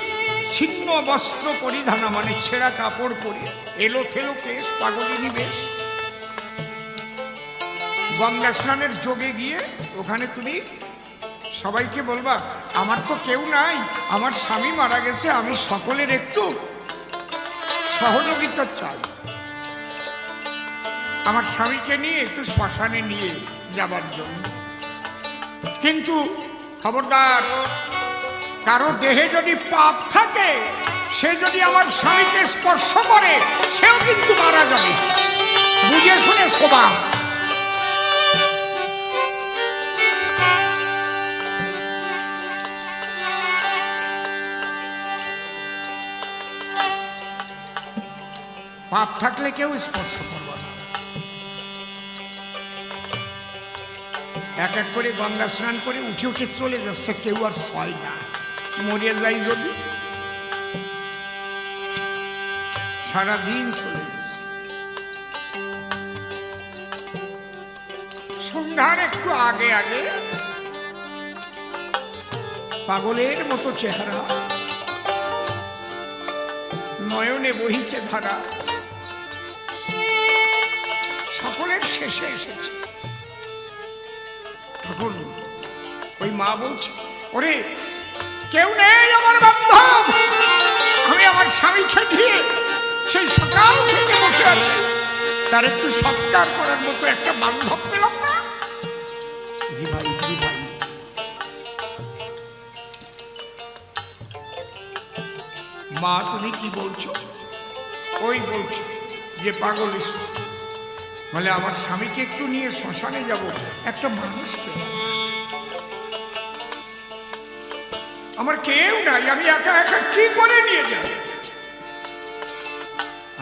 ছিন্ন বস্ত্র পরিধানা, মানে ছেঁড়া কাপড় পরে, এলো থেলো কেশ, পাগলিনী বেশ, গঙ্গা স্নানের যোগে গিয়ে ওখানে তুমি সবাইকে বলবা আমার তো কেউ নাই, আমার স্বামী মারা গেছে, আমি সকলের একটু সহযোগিতা চাই, আমার স্বামীকে নিয়ে একটু শ্মশানে নিয়ে যাবার জন্য। কিন্তু খবরদার, কারো দেহে যদি পাপ থাকে, সে যদি আমার স্বামীকে স্পর্শ করে সেও কিন্তু মারা যাবে, বুঝে শুনে শোভা। পাপ থাকলে কেউ স্পর্শ করবে না। এক এক করে গঙ্গা স্নান করে উঠে উঠে চলে যাচ্ছে, কেউ আর সয় না। মরে যাই যদি, সারাদিন চলে গেছে। সন্ধ্যার একটু আগে আগে পাগলের মতো চেহারা, নয়নে বহিছে ধারা, সকলের শেষে এসেছে। তখন ওই মা বলছে ওরে কেউ নেই আমার বান্ধব, আমি আমার স্বামীকে নিয়ে সেই সকাল থেকে বসে আছি, তার একটু সৎকার করার মতো একটা বান্ধব পেলাম না। মা তুমি কি বলছো? ওই বলছো যে পাগল এসেছে, বলে আমার স্বামীকে একটু নিয়ে শ্মশানে যাব, একটা মানুষ পেলাম, আমার কেউ নাই, আমি একা একা কি করে নিয়ে যাব?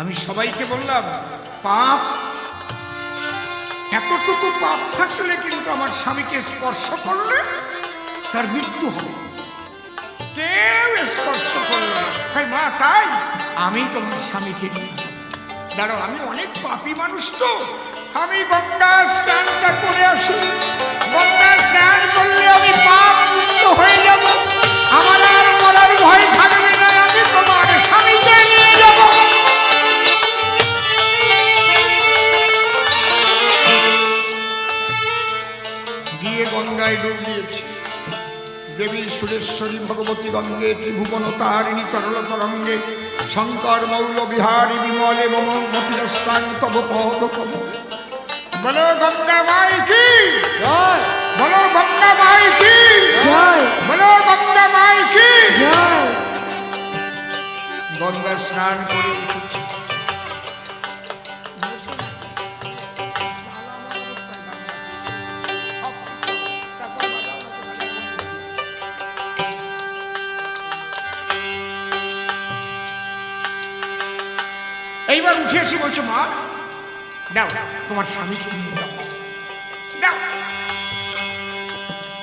আমি সবাইকে বললাম পাপ, এতটুকু পাপ থাকলে কিন্তু আমার স্বামীকে স্পর্শ করলে তার মৃত্যু হবে। কেউ স্পর্শ করলো না। তাই মা, তাই আমি তোমার স্বামীকে নিয়ে যাবো। দাঁড়াও, আমি অনেক পাপী মানুষ তো, আমি গঙ্গা স্নানটা করে আসি। গঙ্গা স্নান করলে আমি পাপ মুক্ত হয়ে যাব, আমার আর মরার ভয় থাকবে না, আমি তোমার স্বামীকে নিয়ে যাব। গিয়ে গঙ্গায় ডুব দিয়েছি। দেবী সুরেশ্বরী ভগবতী গঙ্গে ত্রিভুবন তারিণী তরল তরঙ্গে শঙ্কর মৌল বিহারী বিমলে মম মতিরস্তান তব পদ কমল। বলো গঙ্গা মাই কি জয় বলো, গঙ্গা মাই কি জয় বলো, গঙ্গা মাই কি। জয়। গঙ্গা স্নান করে উঠেছি। এইবার উঠে এসে বলছে, মা দাও তোমার স্বামীকে নিয়ে যাও, দাও।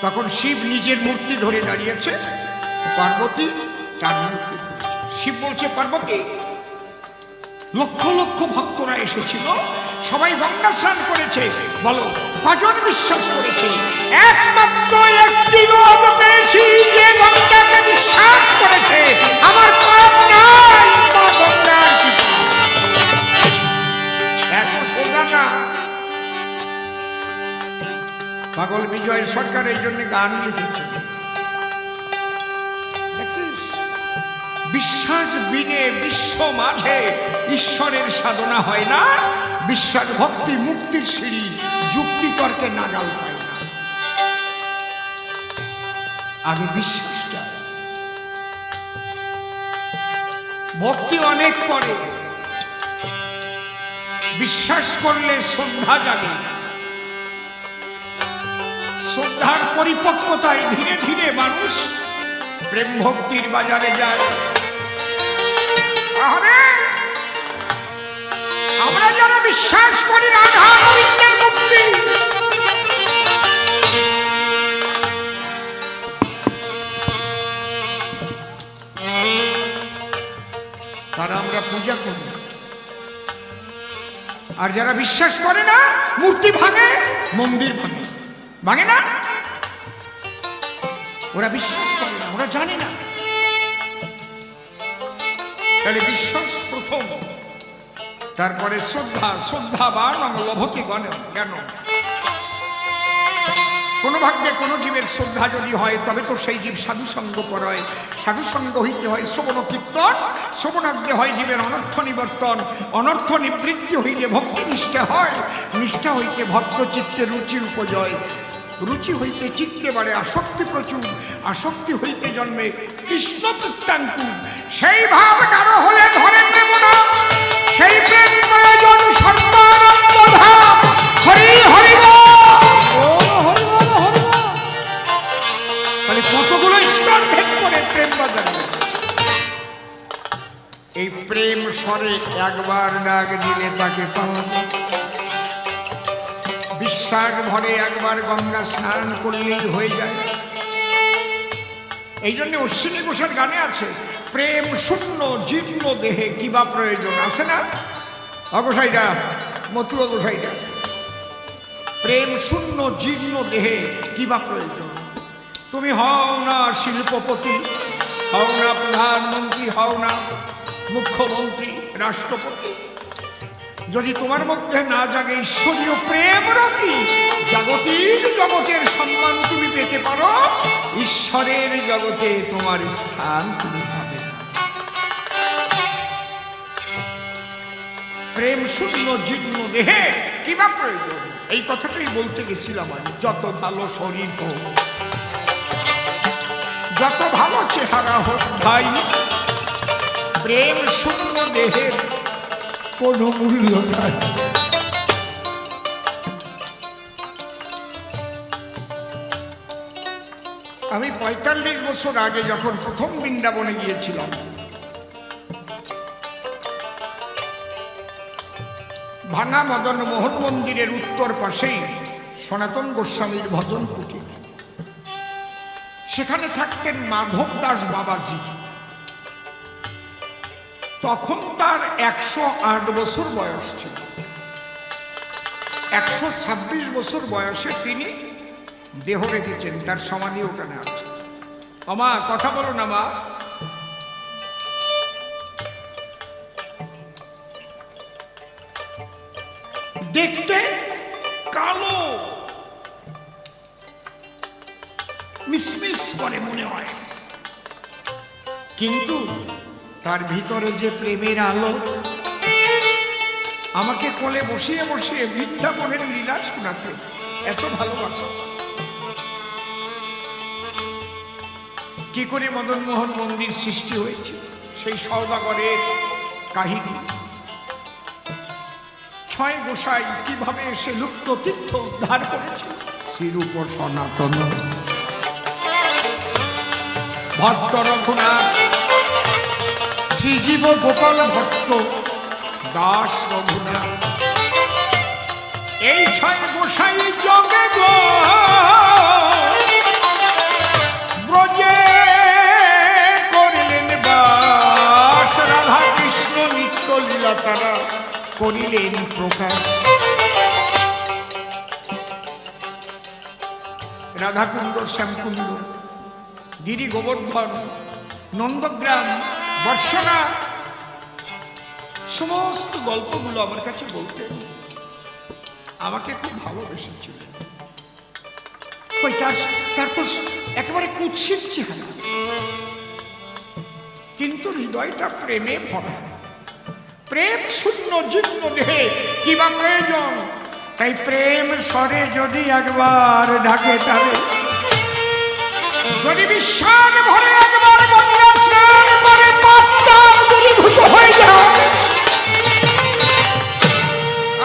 তখন শিব নিজের মূর্তি ধরে দাঁড়িয়েছে, পার্বতী তার মূর্তি ধরেছে। শিব বলছে, পার্বতী, লক্ষ লক্ষ ভক্তরা এসেছিল, সবাই গঙ্গা স্নান করেছে, বলো কজন বিশ্বাস করেছে? একমাত্র একটি লোক পেয়েছি যে গঙ্গাকে বিশ্বাস করেছে। আমার পাপ নাই, মা গঙ্গার কৃপা। এত সোজা না। পাগল বিজয় সরকার এই জন্য গান লিখেছে, দেখছিস? বিশ্বাস বিনে বিশ্ব মাঝে ঈশ্বরের সাধনা হয় না, বিশ্বাস ভক্তি মুক্তির সিঁড়ি, যুক্তি তর্কে নাগাল পায় না। আগে বিশ্বাসটা, ভক্তি অনেক পরে। বিশ্বাস করলে শ্রদ্ধা জাগে, শ্রদ্ধার পরিপক্কতায় ধীরে ধীরে মানুষ প্রেম ভক্তির বাজারে যায়। আরে আমরা যারা বিশ্বাস করি রাধা গোবিন্দের মুক্তি, তারা আমরা পূজা করি। আর যারা বিশ্বাস করে না, মূর্তি ভাঙে, মন্দির ভাঙে, ভাঙে না। ওরা বিশ্বাস করে না, ওরা জানে না। তাহলে বিশ্বাস প্রথম, তারপরে শ্রদ্ধা। শ্রদ্ধাবান লভতে জ্ঞান। কোন ভাগ্যে কোন জীবের শ্রদ্ধা যদি হয়, তবে তো সেই জীব সাধুসঙ্গ পড়ায়। সাধুসঙ্গ হইতে হয় শ্রবণ কীর্তন, শ্রবণাগ্রে হয় জীবের অনর্থ নিবর্তন, অনর্থ নিবৃত্তি হইলে ভক্তি নিষ্ঠা হয়, নিষ্ঠা হইতে ভক্ত চিত্তে রুচির উপজয়, রুচি হইতে চিত্তে বাড়ে আসক্তি প্রচুর, আসক্তি হইতে জন্মে কৃষ্ণ প্রত্যাঙ্কুর। সেই ভাব কারো হলে ধরে প্রেম না, সেই প্রেম প্রয়োজন সর্বানন্দ ধাম। হরি হরি তাহলে কতগুলো স্তর ভেদ করে প্রেম বাজারে। এই প্রেম স্বরে একবার ডাক দিলে তাকে পাওয়া যায়। বিশ্বাস ভরে একবার গঙ্গা স্নান করলেই হয়ে যায়। এই জন্য অশ্বিনী ঘোষের গানে আছে, প্রেম শূন্য জীর্ণ দেহে কিবা প্রয়োজন, আছে না অগোসাইটা, মতুয়া গোসাইটা? প্রেম শূন্য জীর্ণ দেহে কিবা প্রয়োজন। তুমি হও না শিল্পপতি, হও না প্রধানমন্ত্রী, হও না মুখ্যমন্ত্রী, রাষ্ট্রপতি, যদি তোমার মধ্যে না জাগে ঈশ্বরীয় প্রেম রতি, জাগতিক জগতের সম্মান তুমি পেতে পারো, ঈশ্বরের জগতে তোমার স্থান তুমি পাবে না। প্রেম শূন্য জীর্ণ দেহে কিবা প্রয়োজন, এই কথাটাই বলতে গেছিলাম আমি। যত ভালো শরীর হোক, যত ভালো চেহারা হোক ভাই, প্রেম শূন্য দেহের কোনো মূল্য নাই। আমি ৪৫ বছর আগে যখন প্রথম বৃন্দাবনে গিয়েছিলাম, ভাঙা মদন মোহন মন্দিরের উত্তর পাশেই সনাতন গোস্বামীর ভজন কুটির। সেখানে থাকতেন মাধব দাস বাবাজি। তখন তার 108 বছর বয়স ছিল। 126 বছর বয়সে তিনি দেহ রেখেছেন, তার সমাধি ওখানে আছে। আমা কথা বলো না মা। দেখতে কালো, মিসমিস করে মনে হয়, কিন্তু তার ভিতরে যে প্রেমের আলো। আমাকে কোলে বসিয়ে বসিয়ে বৃন্দাবনের লীলা শোনাতে, এত ভালোবাসা। কি করে মদন মোহন মন্দির সৃষ্টি হয়েছে সেই সওদাগরের কাহিনী। 6 গোসাই কিভাবে এসে লুপ্ত তীর্থ উদ্ধার করেছে। শ্রীরূপ সনাতন ভট্ট রঘুনাথ, শ্রীজীব গোপাল ভট্ট, দাস রঘুনাথ, এই 6 গোসাই যোগে গো ব্রজে করিলেন বাস। রাধা কৃষ্ণ নিত্য লীলা তারা করিলেন প্রকাশ। রাধাকুণ্ড, শ্যামকুণ্ড, গিরি গোবর্ধন, নন্দগ্রাম, বর্ষণা, সমস্ত গল্পগুলো আমার কাছে বলতেন। আমাকে খুব ভালোবেসেছিল। তার তো একেবারে কুৎসিত চেহারা, কিন্তু হৃদয়টা প্রেমে ভরা। প্রেম শূন্য জীর্ণ দেহে কিবা প্রয়োজন। তাই প্রেম স্বরে যদি একবার ডাকে তারে, যদি বিশ্বাস ভরে একবার বন্যা স্নান করে পাপটাপ দূরীভূত হয়ে যায়।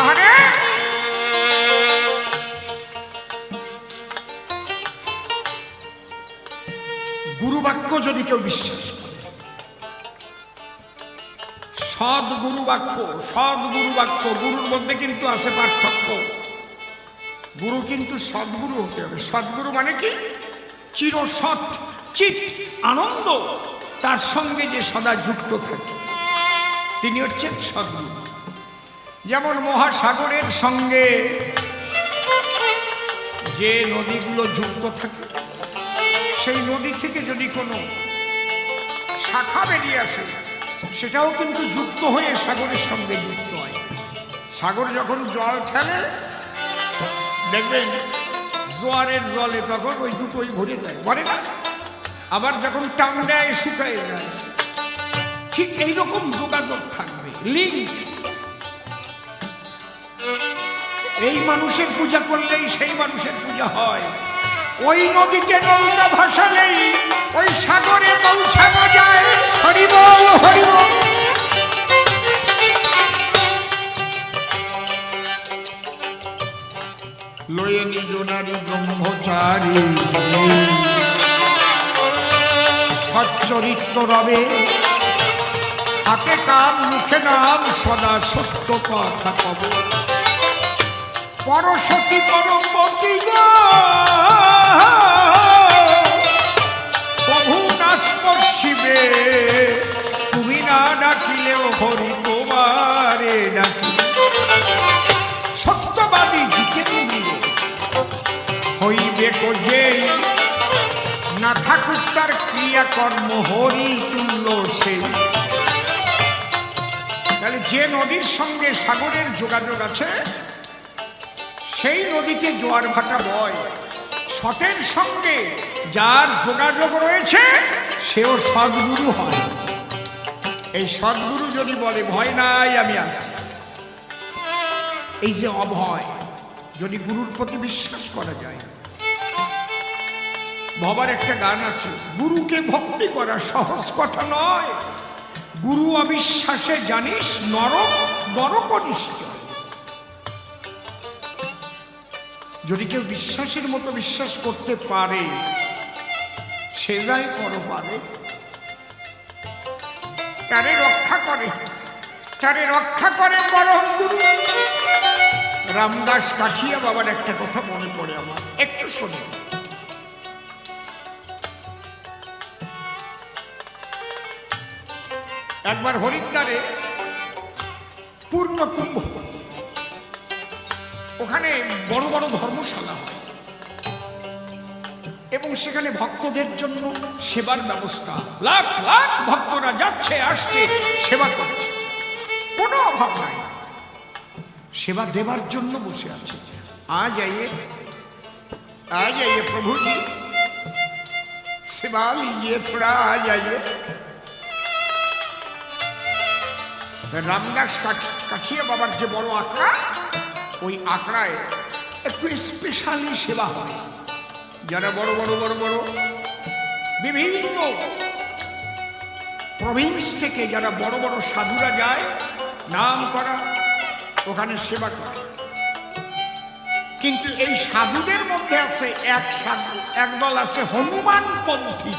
আরে গুরুবাক্য যদি কেউ বিশ্বাস করে, সদ্গুরু বাক্য, সদ্গুরু বাক্য, গুরুর মধ্যে কিন্তু আছে পার্থক্য। গুরু কিন্তু সদ্গুরু হতে হবে। সদ্গুরু মানে কি? চির সৎ চিত আনন্দ তার সঙ্গে যে সদা যুক্ত থাকে, তিনি হচ্ছেন সদ্গুরু। যেমন মহাসাগরের সঙ্গে যে নদীগুলো যুক্ত থাকে, সেই নদী থেকে যদি কোনো শাখা বেরিয়ে আসে, সেটাও কিন্তু যুক্ত হয়ে সাগরের সঙ্গে যুক্ত হয়। সাগর যখন জল ঠেলে দেখবেন জোয়ারের জলে তখন ওই দুটোই ভরে যায়, ভরে না? আবার যখন টান দেয় শুকায় যায়। ঠিক এইরকম যোগাযোগ থাকবে, লিঙ্ক। এই মানুষের পূজা করলেই সেই মানুষের পূজা হয়। ওই নদীতে নৌকা ভাসালেই ওই সাগরে পৌঁছানো যায়। হরিবল হরিবল। লয়ে নিজ নারী ব্রহ্মচারী, সচ্চরিত্র রবে, হাতে কাম মুখে নাম, সদা সত্য কথা কব। পরশতী পরমপতি গো প্রভু না স্পর্শিবে, তুমি না ডাকিলেও হরি তোমারে ডাকি। সত্যবাদী জিতে তুমি হইবে যেই, না থাকুক তার ক্রিয়াকর্ম হরি তুল্য সেই। তাহলে যে নদীর সঙ্গে সাগরের যোগাযোগ আছে, সেই নদীতে জোয়ার ভাটা বয়। সতের সঙ্গে যার যোগাযোগ রয়েছে সেও সদ্গুরু হয়। এই সদ্গুরু যদি বলে ভয় নাই আমি আসি, এই যে অভয়, যদি গুরুর প্রতি বিশ্বাস করা যায়। বাবার একটা গান আছে, গুরুকে ভক্তি করা সহজ কথা নয়, গুরু অবিশ্বাসে জানিস নরক নরক নিশ্চয়। যদি কেউ বিশ্বাসের মতো বিশ্বাস করতে পারে, সে যায় পরপারে। তারে রক্ষা করে, তারে রক্ষা করে পরম গুরু। রামদাস কাঠিয়া বাবার একটা কথা মনে পড়ে আমার, একটু শোনো। একবার হরিদ্বারে পূর্ণ কুম্ভ, ওখানে বড় বড় ধর্মশালা হয় এবং সেখানে ভক্তদের জন্য সেবার ব্যবস্থা, লাখ লাখ ভক্তরা যাচ্ছে আসছে সেবা করছে, কোনো অভাব নাই, সেবা দেবার জন্য বসে আছে। আজ आइए प्रभु जी, सेवा लीजिए थोड़ा, आ जाइए। रामदास काठिया बाबार जो बड़ो आखड़ा, ওই আখড়ায় একটু স্পেশালি সেবা হয়। যারা বড় বড় বড় বড় বিভিন্ন প্রভিন্স থেকে যারা বড় বড় সাধুরা যায় নাম করা, ওখানে সেবা করে। কিন্তু এই সাধুদের মধ্যে আছে এক সাধু, একদল আছে হনুমানপন্থী।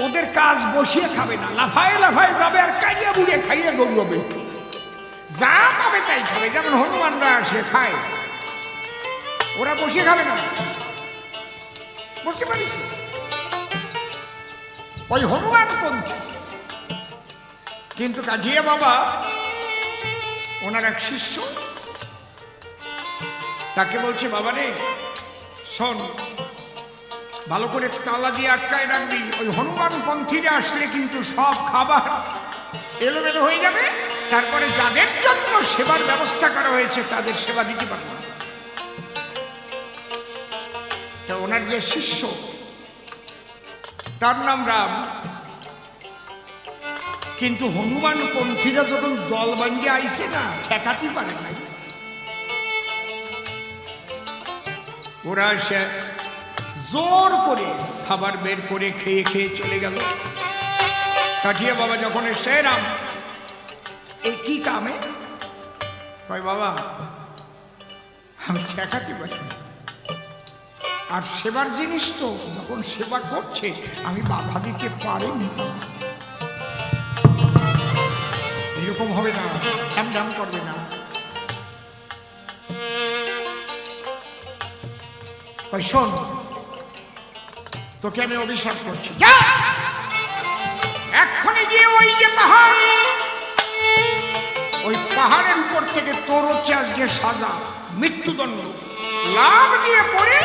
ওদের কাজ বসিয়ে খাবে না, লাফায় লাফায় যাবে আর কাইয়া বুড়িয়ে খাইয়ে গৌরবে, যা পাবে তাই খাবে। যেমন হনুমানরা আসে খায়, ওরা বসিয়ে খাবে না, বুঝতে পারিস? ওই হনুমানপন্থী। কিন্তু কাঠিয়া বাবা ওনার এক শিষ্য তাকে বলছে, বাবা রে শোন, ভালো করে তালা দিয়ে আটকায় রাখবি, ওই হনুমানপন্থীরা আসলে কিন্তু সব খাবার এলোমেলো হয়ে যাবে, তারপরে যাদের জন্য সেবার ব্যবস্থা করা হয়েছে তাদের সেবা দিতে পারবে না। তা ওনার যে শিষ্য তার নাম রাম, কিন্তু হনুমানপন্থীরা যখন দল বাঙ্গে আইছে না, ঠেকাতে পারে নাই। ওরা এসে জোর করে খাবার বের করে খেয়ে খেয়ে চলে গেল। কাঠিয়া বাবা যখন এসে, রাম এই কি কামে? কয় বাবা আমি ঠেকাতে পারি, আর সেবার জিনিস তো যখন সেবা করছে আমি বাধা দিতে পারিনি। এরকম হবে না, ঢ্যাম ঢ্যাম করবে না। শোন, তোকে আমি অভিশাপ করছি, এক্ষুনি গিয়ে ওই যে পাহাড়, ওই পাহাড়ের উপর থেকে তোর হচ্ছে আজকে সাজা, মৃত্যুদণ্ড, লাভ দিয়ে পড়ে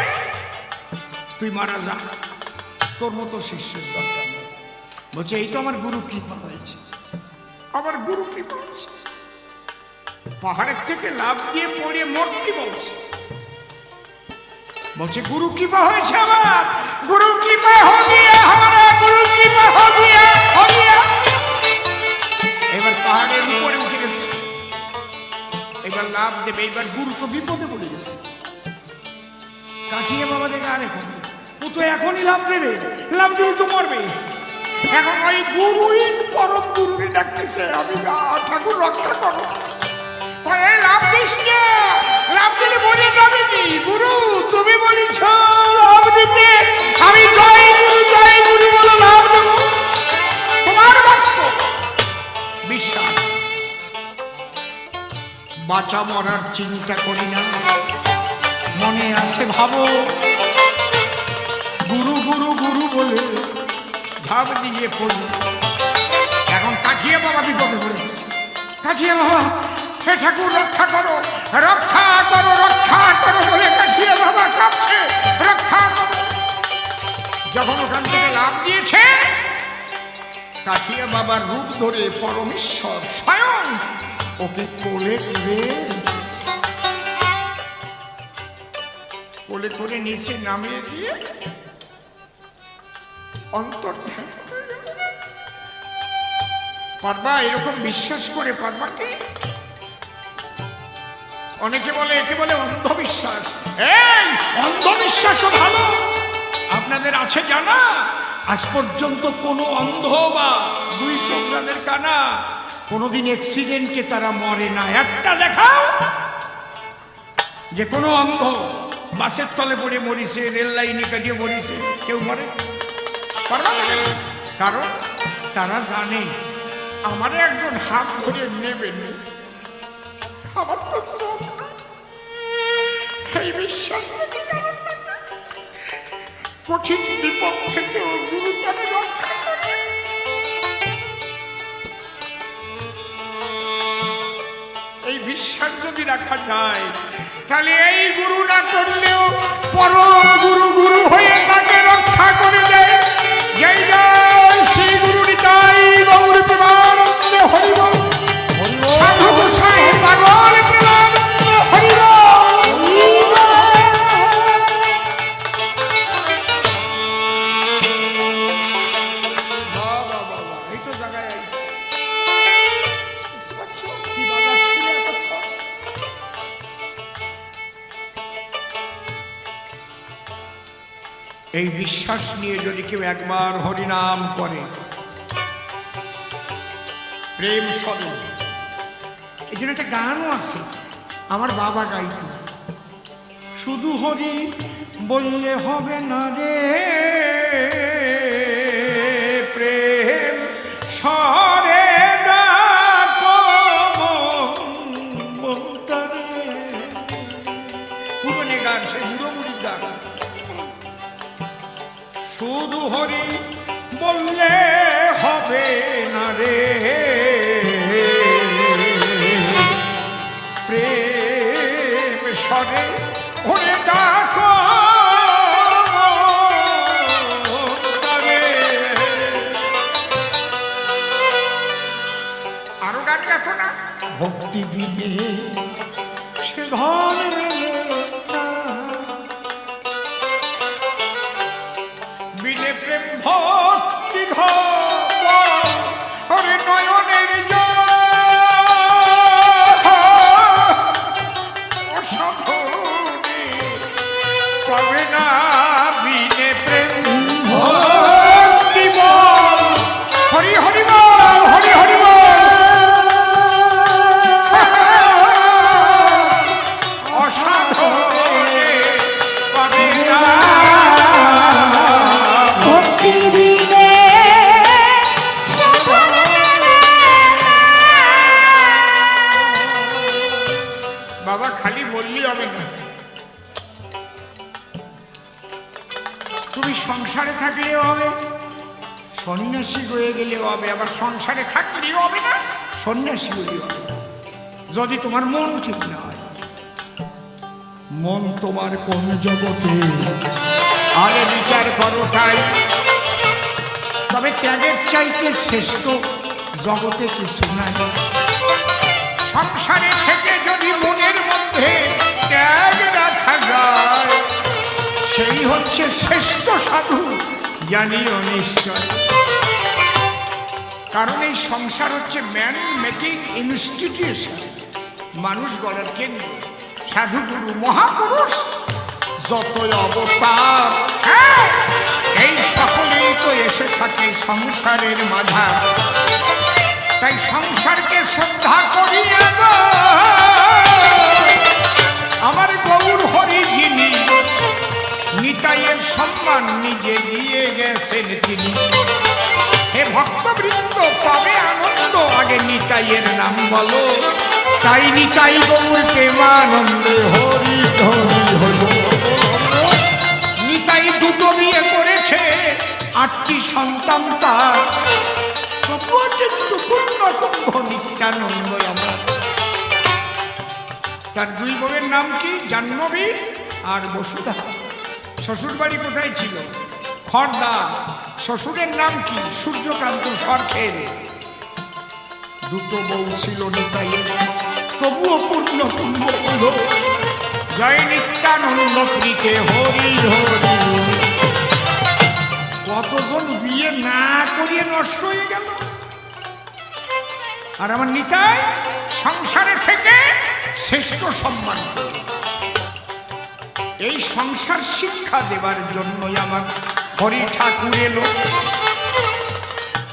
তুই মারা যা, তোর মতো শিষ্যের দরকার নেই। বলছে এই তো আমার গুরু কৃপা হয়েছে, আমার গুরু কৃপা হয়েছে। পাহাড়ের থেকে লাভ দিয়ে পড়ে মরতে বলছে। বলছে গুরু কৃপা হয়েছে আমার, গুরু কৃপা হো গিয়া हमारा, গুরু কৃপা হো গিয়া, হো গিয়া। এবার পাহাড়ের উপরে উঠে গেছে, এবার লাভ দেবে। এবার গুরু তো বিপদে পড়ে গেছে। কাঠিয়ে বাবা দেখে আরে ও তো এখনই লাভ দেবে, লাভ দেবে তো মরবে। এখন ওই গুরুই পরম গুরুকে ডাকতেছে, আমি ঠাকুর রক্ষা করো, লাভ দিস না, লাভ দিলে বলে যাবে নি, গুরু তুমি বলেছ লাভ দিতে, আমি জয় গুরু বলে লাভ দেব, তোমার বাক্য বিশ্বাস। বাঁচা মরার চিন্তা করি না, মনে আছে ভাবো, গুরু গুরু গুরু বলে ভাব দিয়ে পড়ি। এখন কাঠিয়া বাবা বিপদে পড়ে গেছে। কাঠিয়া বাবা, হে ঠাকুর রক্ষা করো, রক্ষা করো, রক্ষা করো বলে কাঠিয়া বাবা কাঁপছে, রক্ষা করো। যখন ওখান থেকে লাভ দিয়েছে, কাঠিয়া বাবার রূপ ধরে পরমেশ্বর স্বয়ং ওকে কোলে করে নিচে নামিয়ে দিয়ে অন্তর্ধান। পারবা এরকম বিশ্বাস করে? পারবা কি? অনেকে বলে একে বলে অন্ধবিশ্বাস। এই অন্ধবিশ্বাসও ভালো, আপনাদের আছে জানা? আজ পর্যন্ত কোনো অন্ধ বা দুই চোখ যাদের কানা কোনোদিন অ্যাক্সিডেন্টে তারা মরে না। একটা দেখাও যে কোনো অন্ধ বাসের তলে পড়ে মরিছে, রেল লাইনে কাটিয়ে মরিছে, কেউ মরে? কারণ তারা জানে আমার একজন হাত ধরে নেবেন, আমার তো এই বিশ্বাস কঠিন বিপদ থেকে গুরু তাকে রক্ষা করে। বিশ্বাস যদি রাখা যায়, তাহলে এই গুরু না করলেও পরম গুরু গুরু হয়ে তাকে রক্ষা করে দেয়। জয় জয় শ্রী গুরু নিতাই গৌর প্রেমানন্দ হরি বল। সাধু গোসাই পাগল প্রেমানন্দ হরি বল। বাবা বাবা, এই তো জায়গায় আইছে। বুঝতে পারছো কি বাজাচ্ছিল এতক্ষণ? এই বিশ্বাস নিয়ে যদি কেউ একবার হরিনাম করে, প্রেম সদে, এই জন্য একটা গানও আছে, আমার বাবা গাইত, শুধু হরি বললে হবে না রে, প্রেম সরে ডাকো মমতারে। পুরনো গান, সে যুগমুড়ির গান। শুধু হরি বললে হবে না রে, প্রেম সরে ওরে ডাকো তবে। আরো গান গাতো না, ভক্তি বিনে সে ধন মেলে না, বিনে প্রেম ভক্তি ধরে নয়নের অসাধনে পাবে না, বিনে প্রেম ভক্তি বল। হরি হরি বল, হরি হরি বল। অসাধনে পাবে না, ভক্তি বিনে সাধন মেলে না। বাবা খালি বললি হবে না, তুমি সংসারে থাকলেও হবে, সন্ন্যাসী হয়ে গেলেও হবে, আবার সংসারে থাকলেও হবে না, সন্ন্যাসী হলেও হবে, যদি তোমার মন ঠিক না হয়। মন তোমার কোন জগতে, আরে বিচার করো তাই। তবে ত্যাগের চাইতে শ্রেষ্ঠ জগতে কিছু নাই। সংসারে থেকে যদি মনের মধ্যে ত্যাগ রাখা যায়, সেই হচ্ছে শ্রেষ্ঠ সাধু, জানিও নিশ্চয়। কারণ এই সংসার হচ্ছে ম্যান মেকিং ইনস্টিটিউশন, মানুষ গড়ার কেন্দ্র। সাধু গুরু মহাপুরুষ যতই অবতার, হ্যাঁ, এই সকলেই তো এসে থাকে সংসারের মাঝা। তাই সংসারকে শ্রদ্ধা করি আমার গৌর হরি, যিনি নিতাইয়ের সম্মান নিজে দিয়ে গেছেন তিনি। হে ভক্তবৃন্দ, পাবে আনন্দ, আগে নিতাইয়ের নাম বলো। তাই নিতাই গৌর প্রেমানন্দে হরি হরি হরি। নিতাই দুটো বিয়ে করেছে, 8টি সন্তান তার, তবুও কিন্তু পূর্ণ কুম্ভ নিত্যানন্দ আমার। তার 2 বউয়ের নাম কি? জাহ্নবী আর বসুধা। শ্বশুর বাড়ি কোথায় ছিল? খড়দা। শ্বশুরের নাম কি? সূর্যকান্ত সরখের। 2 বউ ছিল নিতাইয়ের, তবুও পূর্ণ কুম্ভ হল। জয় নিত্যানন্দ প্রীতে হরি হরি। কতজন বিয়ে না করিয়ে নষ্ট হয়ে গেল, আর আমার নিতাই সংসারে থেকে শ্রেষ্ঠ সম্মান করল। এই সংসার শিক্ষা দেবার জন্যই আমার হরি ঠাকুর এলো।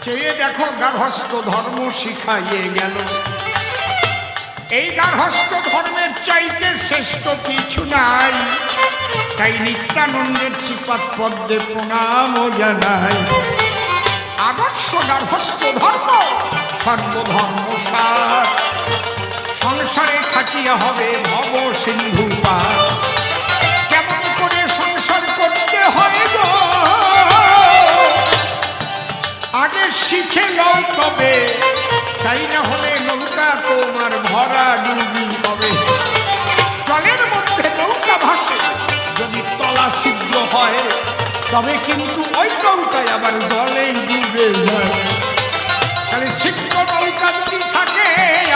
চেয়ে দেখো, গার্হস্থ ধর্ম শিখাইয়ে গেল। এই গার্হস্থ ধর্মের চাইতে শ্রেষ্ঠ কিছু নাই। তাই নিত্যানন্দের শ্রীপাদ পদ্মে প্রণাম জানাই। আদর্শ গার্হস্থ ধর্ম সর্বধর্ম সার, সংসারে থাকিয়া হবে ভব সিন্ধু পার। কেমন করে সংসার করতে হয় গো, আগে শিখে লও তবে, তাই না হলে নৌকা তোমার ভরা ডুবি হবে। তবে কিন্তু ওই নৌকায় আবার জলেই ডুবে যায়। তাহলে সিদ্ধ নৌকা যদি থাকে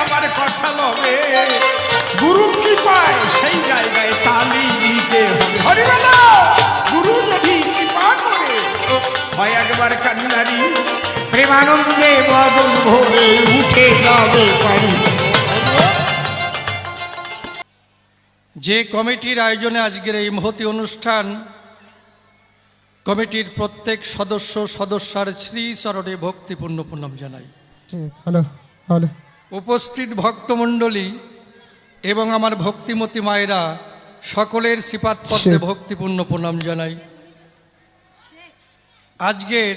আবার কথা বলে গুরু কি পায় সেই জায়গায় তালি দিতে হবে। হরিবেলা গুরু যদি কৃপা করে হয় একবার কান্নারি প্রেমানন্দে বদন ভরে উঠে যাবে পারি। যে কমিটির আয়োজনে আজকের এই মহতি অনুষ্ঠান, কমিটির প্রত্যেক সদস্যার শ্রীচরণে ভক্তিপূর্ণ প্রণাম জানাই। হ্যালো হ্যালো উপস্থিত ভক্তমণ্ডলী এবং আমার ভক্তিমতী মায়েরা সকলের শ্রীপাদ পদ্মে ভক্তিপূর্ণ প্রণাম জানাই। আজকের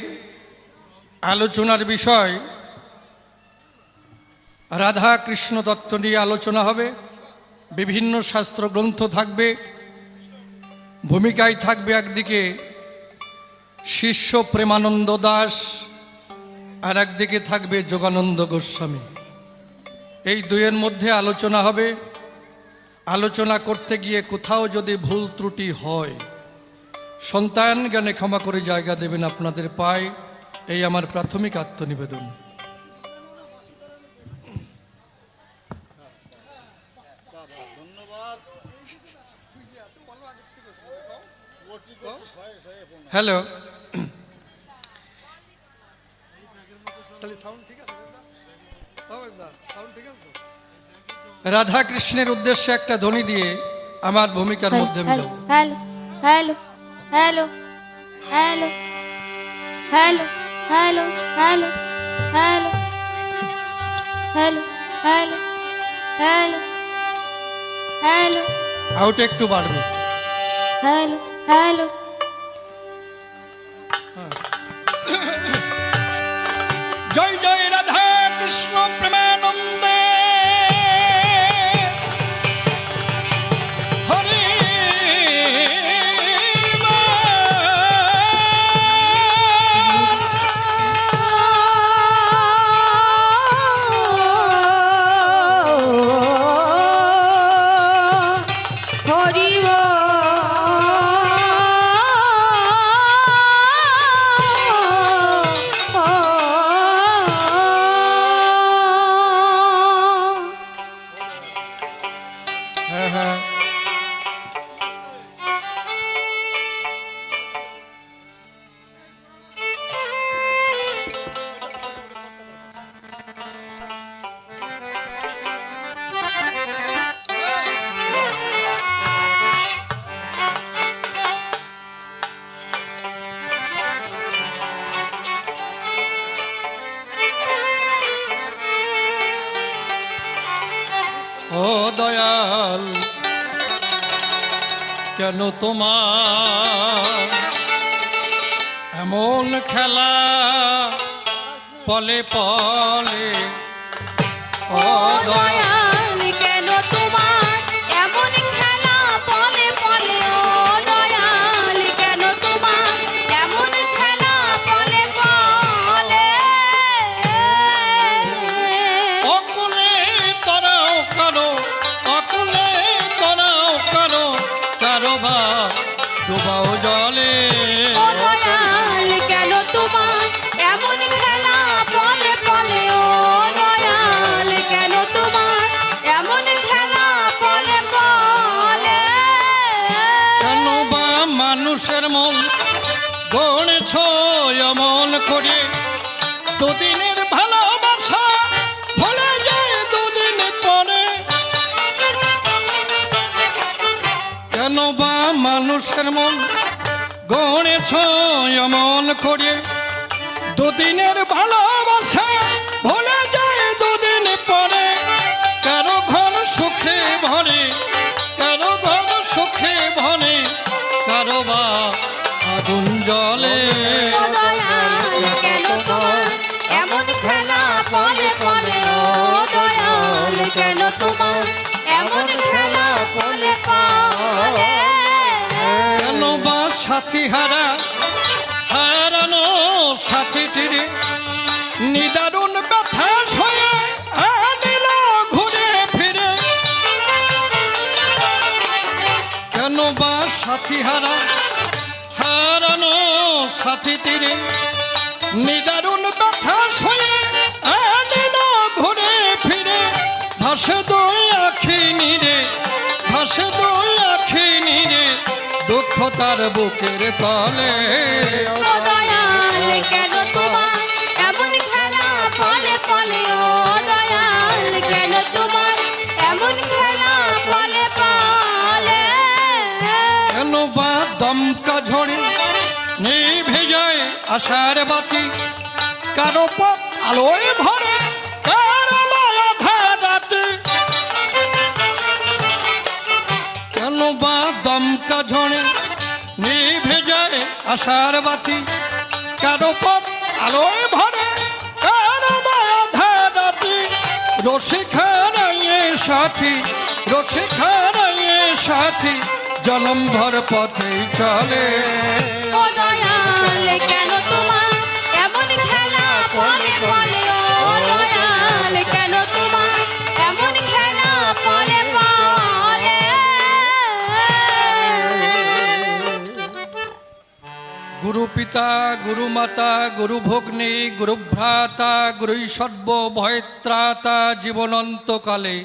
আলোচনার বিষয় রাধা কৃষ্ণ তত্ত্ব নিয়ে আলোচনা হবে। বিভিন্ন শাস্ত্র গ্রন্থ থাকবে, ভূমিকায় থাকবে একদিকে শিষ্য প্রেমানন্দ দাস আর একদিকে থাকবে যোগানন্দ গোস্বামী। এই দুয়ের মধ্যে আলোচনা হবে। আলোচনা করতে গিয়ে কোথাও যদি ভুল ত্রুটি হয় সন্তান জ্ঞানে ক্ষমা করে জায়গা দেবেন আপনাদের পায়, এই আমার প্রাথমিক আত্মনিবেদন। হ্যালো, রাধা কৃষ্ণের উদ্দেশ্যে একটা ধ্বনি দিয়ে আমার ভূমিকার মধ্যে আমি যাব। Hello hello hello hello hello hello hello hello hello hello hello hello out একটু বাড়বে। হ্যালো হ্যালো জয় জয় রাধা কৃষ্ণ প্রেমানন্দে হরে হরি হ্যাঁ হ্যাঁ ও দয়াল, কেন তোমার এমন খেলা পলে পলে? ও দয়াল, দয়াল কেন তোমার এমন খেলা পলে পলে? ও দয়াল কেন তোমার এমন খেলা পলে পলে? অকুলে তরাও কারো, অকুলে তরাও কারো, কারো বা ডুবাও জলে। ও দয়াল কেন তোমার এমন খেলা পলে পলে? ও দয়াল কেন তোমার এমন খেলা পলে পলে? কেন বা মানুষের মন গড়েছ অমন করে? দুদিনের ভালোবাসা ভুলে যায় দুদিন পরে। কেন বা মানুষের মন গড়েছ অমন করে? দুদিনের ভালোবাসা ভুলে যায় দুদিন পরে। কারো ঘর সুখে ভরে, কারো ঘর সুখে ভরে, কারো বা আগুন জলে। ও দয়াল কেন তোমার এমন খেলা পলে পলে? ও দয়াল কেন তোমার এমন খেলা পলে পলে? কেন বা সাথী হারা, হারানো সাথীটির নিদারুণ ব্যথা সয়ে আনিল ঘুরে ফিরে। কেন বা সাথী হারা, হারানো সাথী তীরে নিদারুণ ব্যথা সয়ে আনিল ঘুরে ফিরে ভাসে দুই আখি নিরে ভাসে দুই আখি নিরে দুঃখ তার বুকের তলে ও দয়াল কেন তোমার এমন খেলা পলে পলে ও দয়াল কেন তোমার এমন খেলা পলে পলে কেন বা দমকা ঝড়ে নিভে যায় আশার বাতি কারো পথ আলোয় ভরে কারো মায়া ধারাতে কেন বা দমকা ঝড়ে নিভে যায় আশার বাতি কারো পথ আলোয় ভরে কারো মায়া ধারাতে রসিখারাইয়ে সাথী রসিখারাইয়ে সাথী জনম ভর পথেই চলে ও দয়াল কেন তোমার এমন খেলা পলে পলে ও দয়াল কেন তোমার এমন খেলা পলে পলে গুরু পিতা গুরু মাতা গুরু ভগ্নী গুরু ভ্রাতা গুরু সর্ব ভয়ত্রাতা জীবনন্তকালে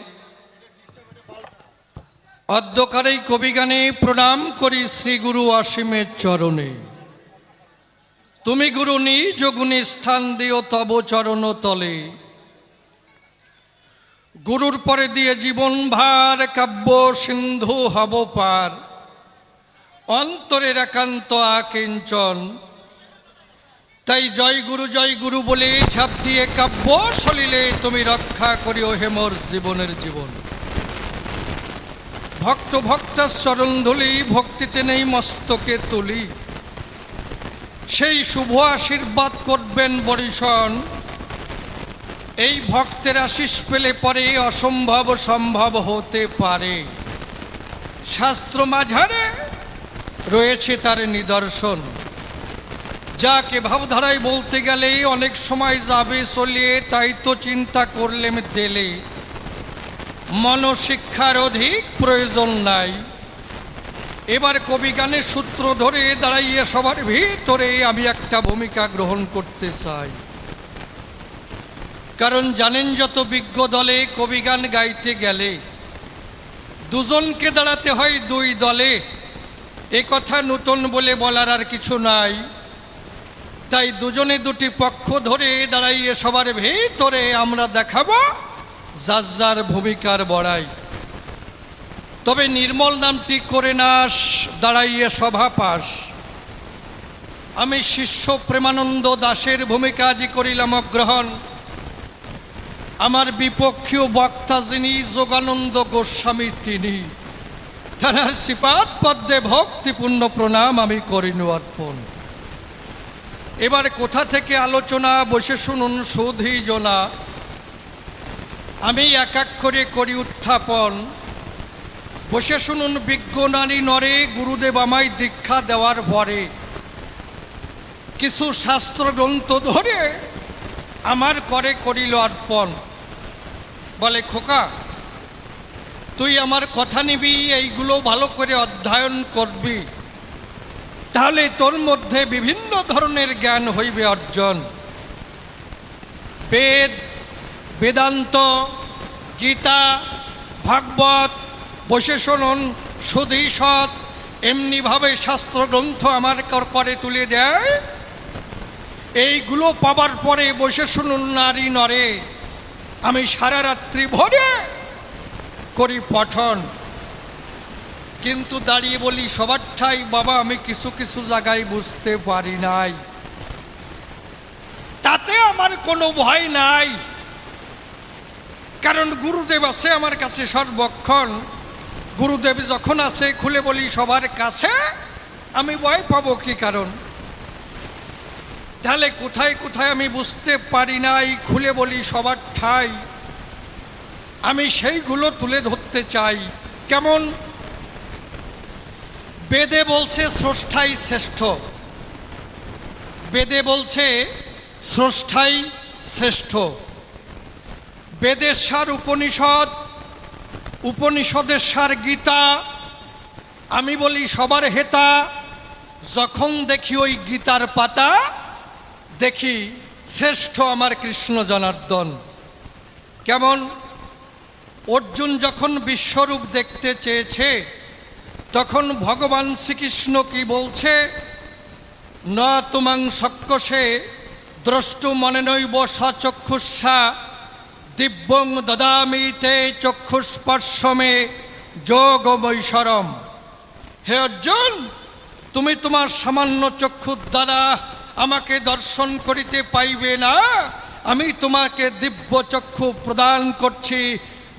অদ্যকারেই কবিগানে প্রণাম করি শ্রী গুরু অসীমের চরণে তুমি গুরু নিজ গুণে স্থান দিও তব চরণ তলে গুরুর পরে দিয়ে জীবন ভার কাব্য সিন্ধু হব পার অন্তরের একান্ত আকিঞ্চন তাই জয় গুরু বলে ঝাঁপ দিয়ে কাব্য সলিলে তুমি রক্ষা করিও হে মোর জীবনের জীবন ভক্ত ভক্তার চরণ ধুলি ভক্তিতে নেই মস্তকে তুলি সেই শুভ আশীর্বাদ করবেন বরিশন এই ভক্তের আশিস পেলে পরে অসম্ভব সম্ভব হতে পারে শাস্ত্র মাঝারে রয়েছে তার নিদর্শন যাকে ভাবধারায় বলতে গেলে অনেক সময় যাবে চলিয়ে তাই তো চিন্তা করলেম দিলে মনশিক্ষার অধিক প্রয়োজন নাই এবার কবিগানের সূত্র ধরে দাঁড়াইয়ে সবার ভিতরে আমি একটা ভূমিকা গ্রহণ করতে চাই কারণ জানেন যত বিজ্ঞ দলে কবিগান গাইতে গেলে দুজনকে দাঁড়াতে হয় দুই দলে এ কথা নতুন বলে বলার আর কিছু নাই তাই দুজনে দুটি পক্ষ ধরে দাঁড়াইয়ে সবার ভিতরে আমরা দেখাবো যার যার ভূমিকার বড়াই তবে নির্মল নামটি করে নাশ দাঁড়াইয়ে সভা পাশ আমি শিষ্য প্রেমানন্দ দাসের ভূমিকা আজি করিলাম গ্রহণ আমার বিপক্ষীয় বক্তা যিনি যোগানন্দ গোস্বামী তিনি তাঁর শ্রীপাদ পদ্মে ভক্তিপূর্ণ প্রণাম আমি করিনু অর্পণ এবার কোথা থেকে আলোচনা বসে শুনুন সুধী জনা আমি এক এক করে করি উত্থাপন বসে শুনুন বিজ্ঞ নারী নরে গুরুদেব আমায় দীক্ষা দেওয়ার পরে কিছু শাস্ত্র গ্রন্থ ধরে আমার করে করিল অর্পণ বলে খোকা তুই আমার কথা নিবি এইগুলো ভালো করে অধ্যয়ন করবি তাহলে তোর মধ্যে বিভিন্ন ধরনের জ্ঞান হইবে অর্জন বেদ বেদান্ত গীতা ভাগবত বসে শুনুন সুধী সৎ এমনিভাবে শাস্ত্রগ্রন্থ আমার করে তুলে দেয় এইগুলো পাবার পরে বসে শুনুন নারী নরে আমি সারা রাত্রি ভরে করি পঠন কিন্তু দাঁড়িয়ে বলি সবার ঠাই বাবা আমি কিছু কিছু জায়গায় বুঝতে পারি নাই তাতে আমার কোনো ভয় নাই কারণ গুরুদেব আছে আমার কাছে সর্বক্ষণ গুরুদেব যখন আছে খুলে বলি সবার কাছে আমি ভয় পাবো কি কারণ তাহলে কোথায় কোথায় আমি বুঝতে পারি নাই খুলে বলি সবার ঠাই আমি সেইগুলো তুলে ধরতে চাই কেমন বেদে বলছে স্রষ্টাই শ্রেষ্ঠ বেদে বলছে স্রষ্টাই শ্রেষ্ঠ বেদের সার উপনিষদ উপনিষদের সার গীতা আমি বলি সবার হেতা যখন দেখি ওই গীতার পাতা, দেখি শ্রেষ্ঠ আমার কৃষ্ণ জনার্দন। কেমন? অর্জুন যখন বিশ্বরূপ দেখতে চেয়েছে, তখন ভগবান শ্রীকৃষ্ণ কি বলছে? ন তুমাং সক্কসে দ্রষ্টু মনে নৈব সচক্ষুষা দিব্যং দদামি তে চক্ষুস্পর্শমে যোগমৈশ্বরম। হে অর্জুন, তুমি তোমার সামান্য চক্ষুর দ্বারা আমাকে দর্শন করিতে পাইবে না। আমি তোমাকে দিব্য চক্ষু প্রদান করছি,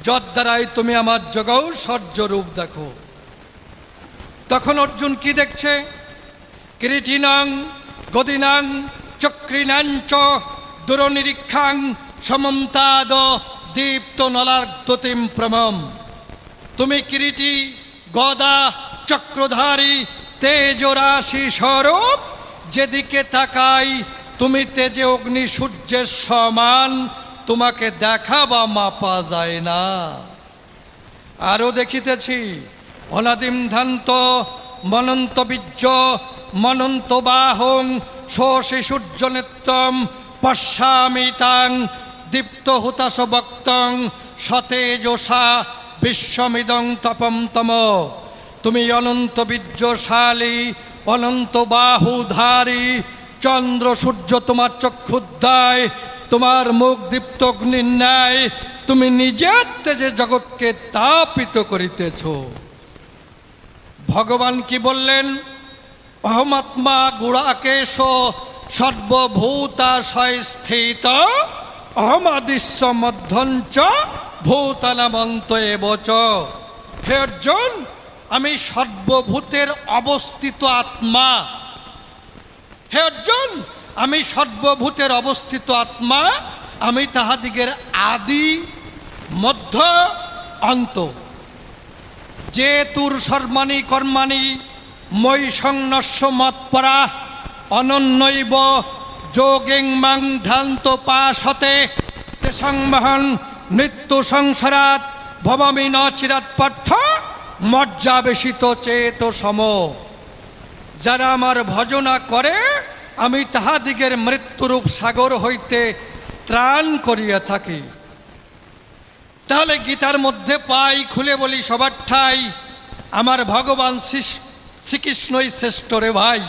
যদ দ্বারাই তুমি আমার যোগৌশ্বর্য রূপ দেখো। তখন অর্জুন কি দেখছে? কিরীটিনাং গদিনাং চক্রিণাঞ্চ দুরনিরীক্ষাং সমন্তাদ দীপ্ত নলার্দতিম প্রমম। তুমি কিরীটি, গদা, চক্রধারী, তেজরাশি স্বরূপ, যেদিকে তাকাই তুমি তেজে অগ্নি সূর্যের সমান, তোমাকে দেখা বা মাপা যায় না। আরও দেখিতেছি অনাদিম ধান্ত মনন্ত বীর্য মনন্ত বাহং শোষি সূর্য নেত্রম পশ্যামি তাং দীপ্ত হুতাশ বক্তং সতেজসা বিশ্বমিদং তপম তম। তুমি অনন্ত বীর্যশালী, অনন্ত বাহুধারী, চন্দ্র সূর্য তোমার চক্ষুদ্দয়, তোমার মুখ দীপ্ত অগ্নির ন্যায়, তুমি নিজের তেজে জগৎকে তাপিত করিতেছ। ভগবান কি বললেন? অহমাত্মা গুড়াকেশ সর্বভূতাশয় স্থিত অহমাদিশ্য মধ্যঞ্চ ভূতানামন্ত এবচ। হে অর্জুন, আমি সর্বভূতের অবস্থিত আত্মা। হে অর্জুন, আমি সর্বভূতের অবস্থিত আত্মা। আমি তাহাদিগের আদি মধ্য অন্ত। যে তুর সর্মাণি কর্মাণি মই সংনস্য মৎপরা অনন্যৈব যোগেং মাং ধ্যান্ত পাশতে তেসং মহন মৃত্যু সংসারাত ভবামি ন চিরাৎ পার্থ মজ্জাবেশিত চেত সম। যারা আমার ভজনা করে, আমি তাহাদিগের মৃত্যুরূপ সাগর হইতে ত্রাণ করিয়া থাকি। তাহলে গীতার মধ্যে পাই, খুলে বলি সবার ঠাই, আমার ভগবান শ্রীকৃষ্ণই শ্রেষ্ঠ রে ভাই,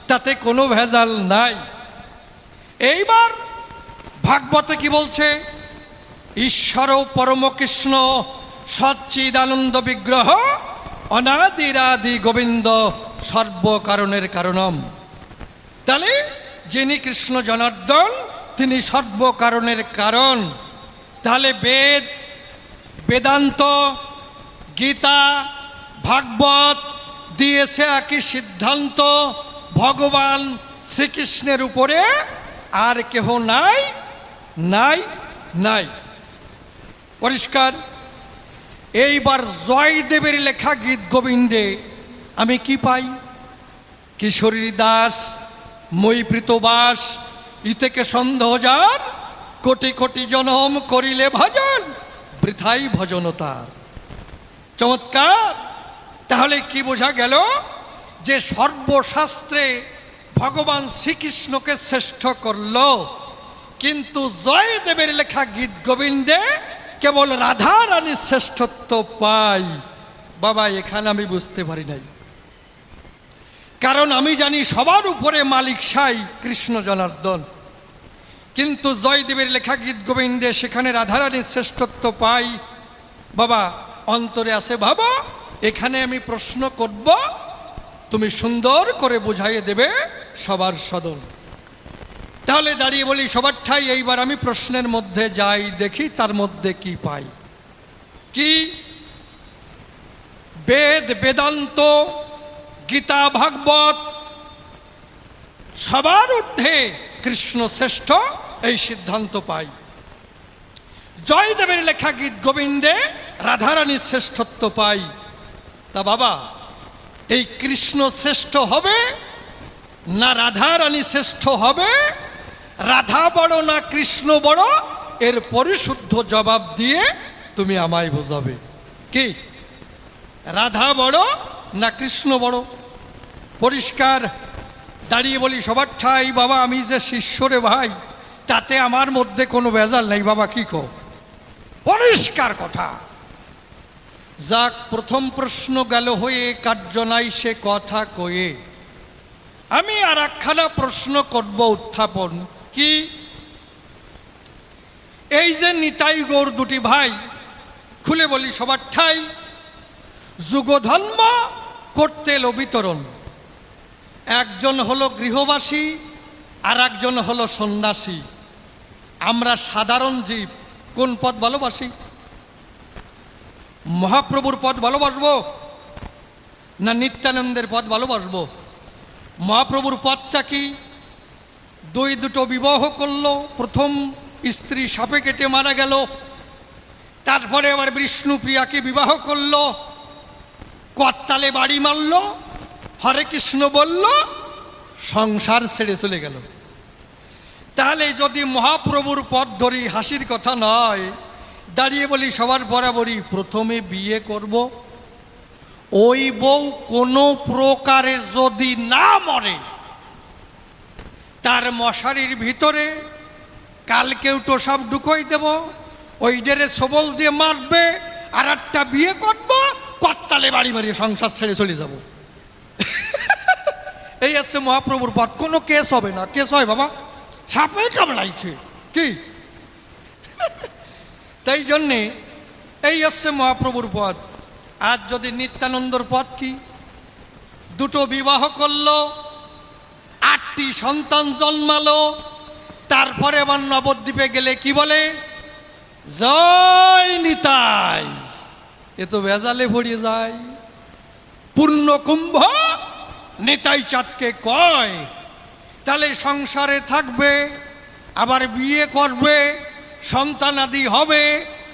তাতে কোনো ভেজাল নাই। এইবার ভাগবতে কি বলছে? ঈশ্বর পরম কৃষ্ণ সচ্চিদানন্দ বিগ্রহ অনাদিরাদি গোবিন্দ সর্বকারণের কারণম। তাহলে যিনি কৃষ্ণ জনার্দন, তিনি সর্বকারণের কারণ। তাহলে বেদ, বেদান্ত, গীতা, ভাগবত দিয়েছে একই সিদ্ধান্ত, ভগবান শ্রীকৃষ্ণের উপরে আর কেহ নাই, নাই, নাই। পরিষ্কার। এইবার জয়দেবের লেখা গীত গোবিন্দে আমি কি পাই? কিশোরী দাস মৈপ্রীত বাস ইতেকে সন্দেহ যার, কোটি কোটি জনম করিলে ভজন বৃথাই ভজনতার। চমৎকার। তাহলে কি বোঝা গেল? যে সর্বশাস্ত্রে ভগবান শ্রীকৃষ্ণকে শ্রেষ্ঠ করল, কিন্তু জয়দেবের লেখা গীত গোবিন্দে কেবল রাধা রানীর শ্রেষ্ঠত্ব পাই। বাবা, এখানে আমি বুঝতে পারি নাই, কারণ আমি জানি সবার উপরে মালিক সাই কৃষ্ণ জনার্দন, কিন্তু জয়দেবের লেখা গীত গোবিন্দে সেখানে রাধারানীর শ্রেষ্ঠত্ব পাই। বাবা, অন্তরে আছে ভাবা, এখানে আমি প্রশ্ন করব, তুমি সুন্দর করে বুঝাইয়ে দেবে সবার সদল। তাহলে দাঁড়িয়ে বলি সবার ঠাই, এইবার আমি প্রশ্নের মধ্যে যাই, দেখি তার মধ্যে কি পাই। কি? বেদ, বেদান্ত, গীতা, ভাগবত সবার ঊর্ধ্বে কৃষ্ণ শ্রেষ্ঠ, এই সিদ্ধান্ত পাই। জয়দেবের লেখা গীত গোবিন্দে রাধারানীর শ্রেষ্ঠত্ব পাই। তা বাবা, এই কৃষ্ণ শ্রেষ্ঠ হবে না রাধারানী শ্রেষ্ঠ হবে? রাধা বড় না কৃষ্ণ বড়? এর পরিশুদ্ধ জবাব দিয়ে তুমি আমায় বোঝাবে। কি রাধা বড় না কৃষ্ণ বড়? পরিষ্কার দাঁড়িয়ে বলি সবার ঠাই, বাবা আমি যে শিষ্য রে ভাই, তাতে আমার মধ্যে কোনো ভেজাল নেই। বাবা কি কো? পরিষ্কার কথা। যাক, প্রথম প্রশ্ন গেল হয়ে, কার্য নাই সে কথা কয়ে। আমি আর একখানা প্রশ্ন করব উত্থাপন। কি? এই যে নিতাই গৌর দুটি ভাই, খুলে বলি সবার ঠাই, যুগধর্ম করতে এলো বিতরণ। একজন হলো গৃহবাসী আর একজন হলো সন্ন্যাসী। আমরা সাধারণ জীব কোন পদ ভালোবাসি? মহাপ্রভুর পদ ভালোবাসবো না নিত্যানন্দের পদ ভালোবাসবো? মহাপ্রভুর পদটা কি? দুটো বিবাহ করলো, প্রথম স্ত্রী সাপে কেটে মারা গেল, তারপরে আবার বিষ্ণুপ্রিয়াকে বিবাহ করলো, করতালে বাড়ি মারল, হরে কৃষ্ণ বলল, সংসার ছেড়ে চলে গেল। তাহলে যদি মহাপ্রভুর পথ ধরি, হাসির কথা নয়, দাঁড়িয়ে বলি সবার বরাবরই, প্রথমে বিয়ে করব। ওই বউ কোনো প্রকারে যদি না মরে, তার মশারির ভিতরে কালকে উঠো সব ঢুকোই দেব, ওই ডেরে সবল দিয়ে মারবে, আর একটা বিয়ে করব, করতালে বাড়ি মারিয়ে সংসার ছেড়ে চলে যাব। এই হচ্ছে মহাপ্রভুর পথ। কোনো কেস হবে না। কেস হয় বাবা? সাপে কামড়াইছে কি? তাই জন্যে এই হচ্ছে মহাপ্রভুর পথ। আর যদি নিত্যানন্দর পথ কি? দুটো বিবাহ করলো, 8টি সন্তান জন্মালো, তারপরে আবার নবদ্বীপে গেলে কি বলে? জয় নিতাই। এ তো ভেজালে ভরিয়ে যায়। পূর্ণ কুম্ভ নিতাই চাঁদকে কয়। তাহলে সংসারে থাকবে, আবার বিয়ে করবে, সন্তানাদি হবে,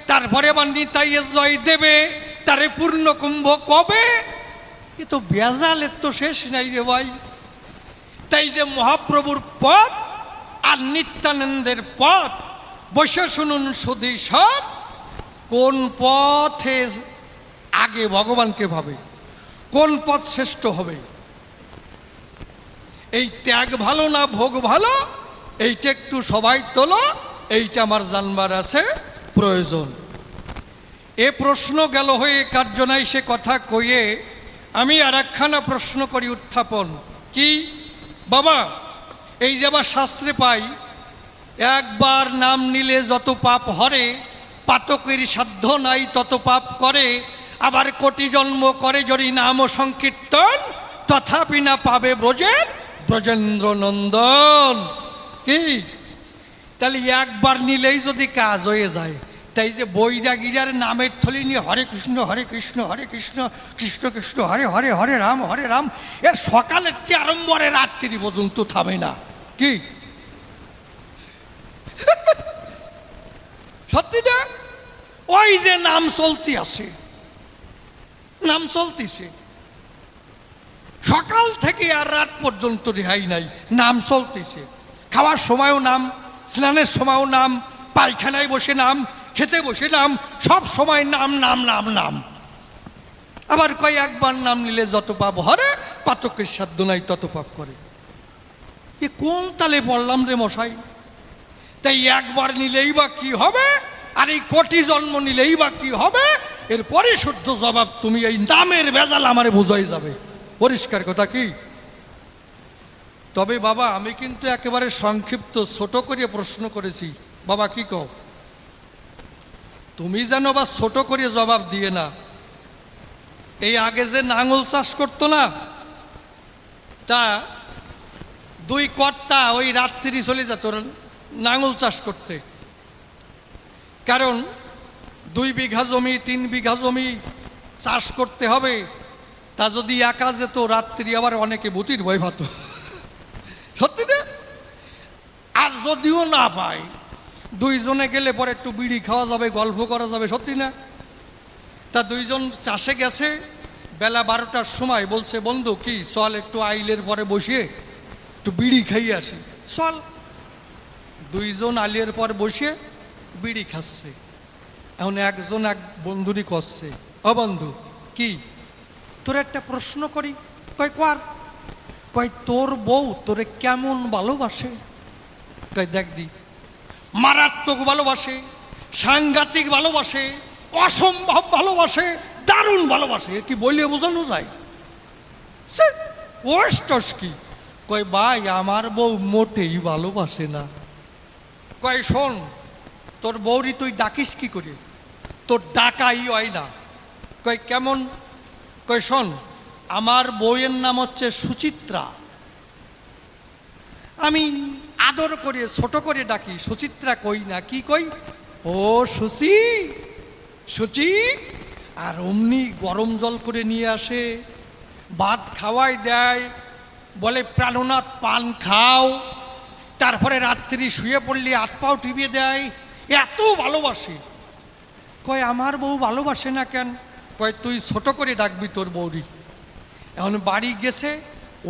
তারপরে আবার নিতাইয়ের জয় দেবে, তারে পূর্ণ কুম্ভ কবে? এ তো ভেজালের তো শেষ নাই রে ভাই। তাই যে মহাপ্রভুর পথ আর নিত্যানন্দের পথ, বসে শুনুন সুধী সব, কোন পথে আগে ভগবানকে ভাবে, কোন পথ শ্রেষ্ঠ হবে। এই ত্যাগ ভালো না ভোগ ভালো, এইটা একটু সবাই তোলো, এইটা আমার জানবার আছে প্রয়োজন। এ প্রশ্ন গেল হয়ে, কার্য নাই সে কথা কয়ে। আমি আর একখানা প্রশ্ন করি উত্থাপন। কি বাবা? এই যে আবার শাস্ত্রে পাই, একবার নাম নিলে যত পাপ হরে, পাতকের সাধ্য নাই তত পাপ করে, আবার কোটি জন্ম করে যদি নাম সংকীর্তন, তথাপি না পাবে ব্রজের ব্রজেন্দ্র নন্দন। কি? তাহলে একবার নিলেই যদি কাজ হয়ে যায়, তাই যে বৈরাগীরার নামের থলি নিয়ে হরে কৃষ্ণ হরে কৃষ্ণ হরে কৃষ্ণ কৃষ্ণ কৃষ্ণ হরে হরে, হরে রাম, এর সকালের থেকে আরম্ভ করে রাত্রি পর্যন্ত থামে না। কি সত্যি না? ওই যে নাম চলতি আছে, নাম চলতিছে সকাল থেকে আর রাত পর্যন্ত রেহাই নাই, নাম চলতেছে। খাওয়ার সময়ও নাম, স্নানের সময়ও নাম, পায়খানায় বসে নাম, খেতে বসে নাম, সব সময় নাম নাম নাম নাম। আবার কয় একবার নাম নিলে যত পাপ হরে, পাতকের সাধ্য নাই তত পাপ করে। এ কোন তালে পড়লাম রে মশাই? তাই একবার নিলেই বা কি হবে, আর এই কোটি জন্ম নিলেই বা কি হবে? এর পরিশুদ্ধ জবাব তুমি এই নামের ভেজাল আমারে বুঝাই যাবে। পরিষ্কার কথা। কি? তবে বাবা আমি কিন্তু একেবারে সংক্ষিপ্ত ছোট করে প্রশ্ন করেছি। বাবা কি কও? তুমি যেন বা ছোট করে জবাব দিয়ে না। এই আগে যে নাঙল চাষ করতো না, তা 2 কর্তা ওই রাত্রি চলে যেত নাঙল চাষ করতে। কারণ 2 বিঘা জমি 3 বিঘা জমি চাষ করতে হবে, তা যদি একা যেত রাত্রি আবার অনেকে ভূতির ভয় পাত। সত্যি না? আর যদিও না পায়, 2 জনে গেলে পরে একটু বিড়ি খাওয়া যাবে, গল্প করা যাবে। সত্যি না? তা 2 জন চাষে গেছে, বেলা 12টার সময় বলছে, বন্ধু কি চল একটু আইলের পরে বসিয়ে একটু বিড়ি খাইয়ে আসি। চল। 2 জন আইলের পর বসে বিড়ি খাচ্ছে। এখন একজন এক বন্ধুরই করছে, ও বন্ধু কি তোর একটা প্রশ্ন করি? কয় কর। কয় তোর বউ তোরে কেমন ভালোবাসে? কয় দেখ দি, মারাত্মক ভালোবাসে, সাংঘাতিক ভালোবাসে, অসম্ভব ভালোবাসে, দারুণ ভালোবাসে। এ কি বললে বোঝানো যায়? ওস্টস কি? কয় ভাই আমার বউ মোটেই ভালোবাসে না। কয় শোন, তোর বউরি তুই ডাকিস কি করে? তোর ডাকাই হয় না। কয় কেমন? কয় শোন, আমার বউয়ের নাম হচ্ছে সুচিত্রা। আমি আদর করে ছোট করে ডাকি, সুচিত্রা কই না, কি কই? ও সুচি, সুচি। আর অমনি গরম জল করে নিয়ে আসে, ভাত খাওয়াই দেয়, বলে প্রাণনাথ পান খাও। তারপরে রাত্রি শুয়ে পড়লে হাত পাও টিপিয়ে দেয়, এত ভালোবাসে। কয় আমার বউ ভালোবাসে না কেন? কয় তুই ছোট করে ডাকবি তোর বউরি। এখন বাড়ি গেছে,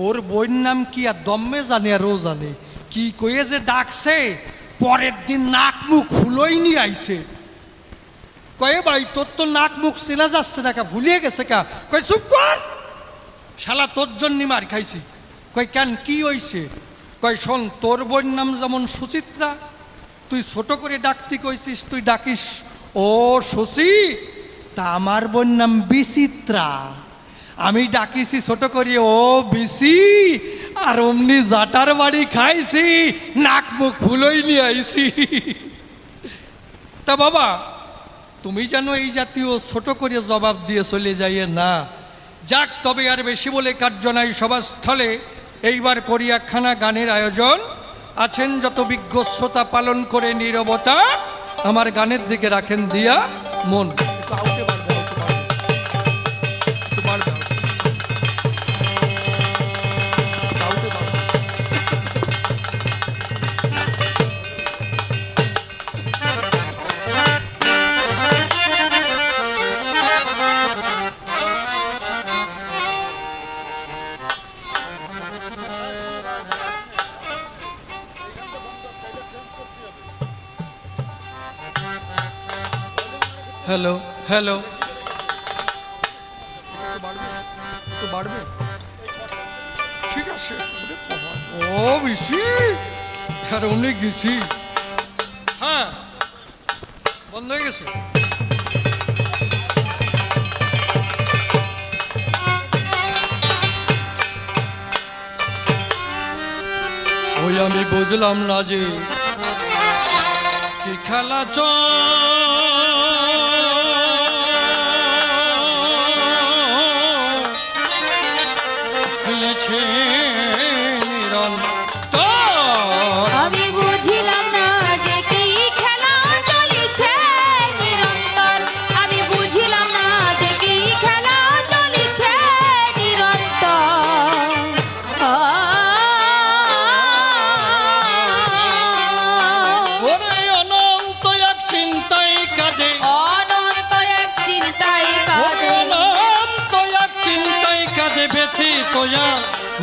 ওর বইয়ের নাম কি আর দম্মে জানে আর ও জানে কি কয়ে যে ডাকছে। পরের দিন নাক মুখ ফুলোই নিয়ে আইছে। কয়ে ভাই তোর তো নাক মুখ চেনা যাচ্ছে না, কা ভুলিয়ে গেছে কা? কয় চুপ কর শালা, তোর জন্য মার খাইছি। কয় কেন, কি হইছে? কয় শোন, তোর বইয়ের নাম যেমন সুচিত্রা, তুই ছোট করে ডাকতি কইছিস, তুই ডাকিস ও শশী। তা আমার বোন নাম বিচিত্রা, আমি ডাকিছি ছোট করি ও বিসি। আর অমনি জাটার বাড়ি খাইছি, নাক মুখ ফুলই নিয়ে আইছি। তা বাবা, তুমি যেন এই জাতীয় ছোট করে জবাব দিয়ে চলে যাইয়ে না। যাক, তবে আর বেশি বলে কার্য নাই সভাস্থলে। এইবার করি একখানা গানের আয়োজন। আছেন যত বিজ্ঞ শ্রোতা, পালন করে নীরবতা, আমার গানের দিকে রাখেন দিয়া মন। একটু আউটে পারবে, একটু পারবে, আউটে পারবে। হ্যালো হ্যালো, একটু বাড়বে, ঠিক আছে। ও বেশি আর অনেক গেছি, হ্যাঁ বন্ধ হয়ে গেছে। ওই আমি বুঝলাম না যে কি খেলা চলেছে নিরন্তর। আমি বুঝিলাম না যে কি খেলা চলিছে নিরন্তর। আমি বুঝিলাম না যে কি খেলা চলিছে নিরন্তর। ওরে অনন্ত এক চিন্তায় কাজে, অনন্ত এক চিন্তায় ওরে কাজে, অনন্ত এক চিন্তায় কাজে ব্যথিত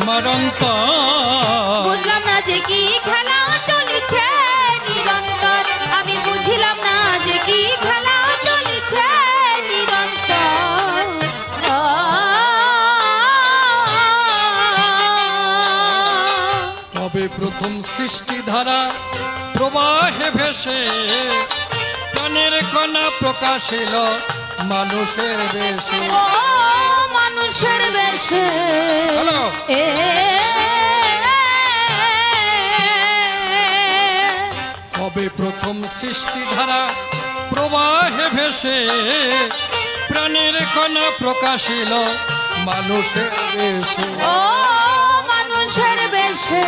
মরন্তর। বুঝলাম না যে কি খেলা চলিছে নিরন্তর। আমি বুঝিলাম না যে কি খেলা চলিছে নিরন্তর। তবে প্রথম সৃষ্টি ধারা প্রবাহে ভেসে প্রাণের কণা প্রকাশিল মানুষের বেশে। ও মানুষের বেশে হ্যালো। এ তবে প্রথম সৃষ্টি ধারা প্রবাহে ভেসে প্রাণের কণা প্রকাশিল মানুষের বেশে। ও মানুষের বেশে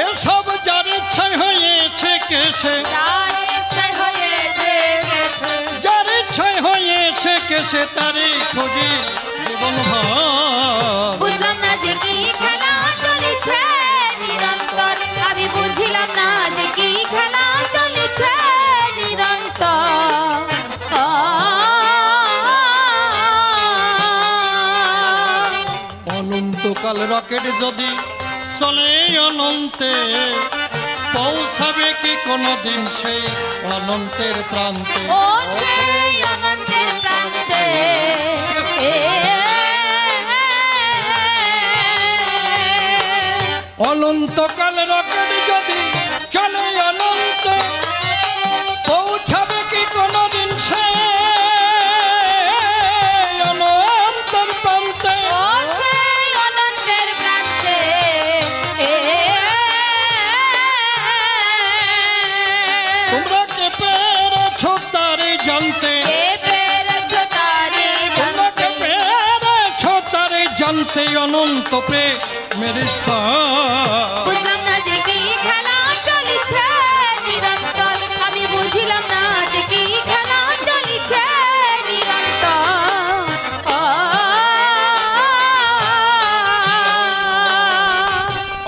এসব যার ইচ্ছায় হয়েছে কেসে, যার ইচ্ছায় হয়েছে গেছে। যার ইচ্ছায় হয়েছে কেসে তারই খোঁজে জীবন ভর। বুঝলাম না যে কি খেলা চলিছে নিরন্তর। আমি বুঝিলাম না যে কি খেলা চলিছে নিরন্তর। অনন্তকাল রকেট যদি চলে অনন্তে, পৌঁছাবে কি কোনোদিন সেই অনন্তের প্রান্তে? ও সেই অনন্তের প্রান্তে অনন্তকাল রকেট যদি চলে অনন্তে পৌঁছাবে কি কোনদিন সে অনন্তের প্রান্তে? ও সেই অনন্তের প্রান্তে তোমরা কে পেরেছো তারে জানতে, কে পেরেছো তারে তোমরা কে জানতে? পেরেছো তারে জানতে অনন্ত প্রেমের সাথ। বুঝলাম না যে কি খেলা চলিছে নিরন্তর, আমি বুঝিলাম না যে কি খেলা চলিছে নিরন্তর।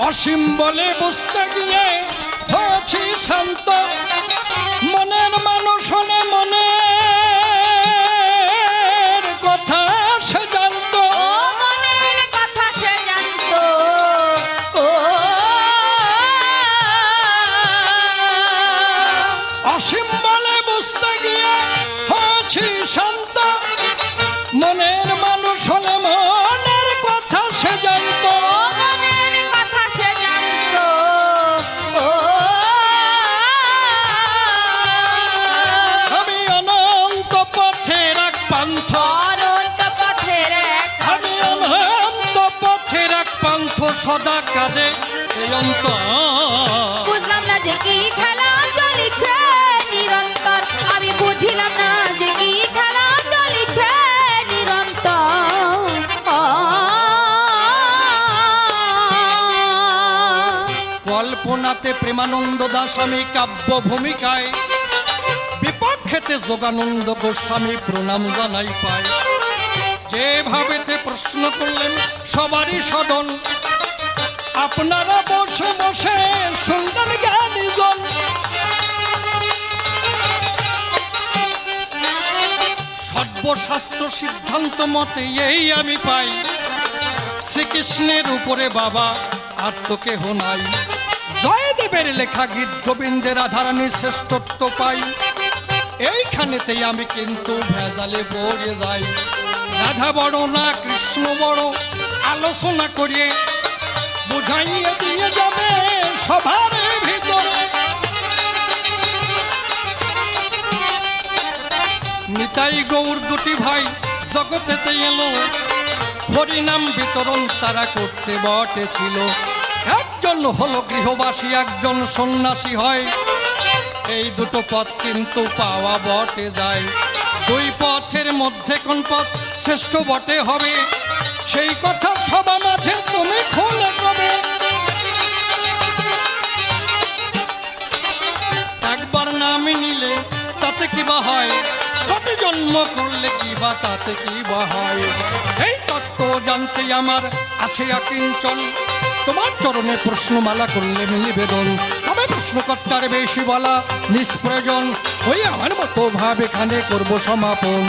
অসীম বলে বুঝতে গিয়ে হয়েছি শান্ত, মনের মানুষ হলে মনের কথা সে জানতো। ও মনের কথা সে জানতো। ও অসীম বলে বুঝতে গিয়ে হয়েছি শান্ত, মনের মানুষ হলে মনের কথা সে জানতো। ও মনের কথা সে জানতো। ও আমি অনন্ত পথের এক পান্থ, অনন্ত পথের এক আমি অনন্ত পথের এক পান্থ, সদা কাজে এই অন্তর। বুঝলাম না যে কি খেলা চলিছে নিরন্তর, আমি বুঝিলাম না যে কি খেলা চলিছে নিরন্তর। কল্পনাতে প্রেমানন্দ দাস আমি কাব্য ভূমিকায়, বিপক্ষেতে যোগানন্দ গোস্বামী প্রণাম জানাই পাই। যেভাবেতে প্রশ্ন করলেন সবারই সদন, আপনারা বসে বসে শুনলেন জ্ঞানীজন। সর্বশাস্ত্র সিদ্ধান্ত মতে এই আমি পাই, শ্রীকৃষ্ণের উপরে বাবা আর তো কেহ নাই। জয়দেবের লেখা গীত গোবিন্দের রাধারানীর শ্রেষ্ঠত্ব পাই, এইখানেতেই আমি কিন্তু ভেজালে পড়ে যাই। রাধা বড় না কৃষ্ণ বড় আলোচনা করিয়ে বুঝাইয়ে দিয়ে যাবে সবার ভিতরে। নিতাই গৌর দুটি ভাই জগতেতে এলো, হরিনাম বিতরণ তারা করতে বটেছিল। একজন হলো গৃহবাসী, একজন সন্ন্যাসী হয়, এই দুটো পথ কিন্তু পাওয়া বটে যায়। দুই পথের মধ্যে কোন পথ শ্রেষ্ঠ বটে হবে, সেই কথা সবা মাঝে তুমি খুলে কবে। একবার নামে নিলে তাতে কি বা হয়, কত জন্ম করলে কি বা তাতে কি বা হয়। এই তত্ত্ব জানতে আমার আছে অকিঞ্চন, তোমার চরণে প্রশ্নমালা করলে নিবেদন। তবে প্রশ্নকর্তার বেশি বলা নিষ্প্রয়োজন, ওই আমার মতো ভাব এখানে করব সমাপন।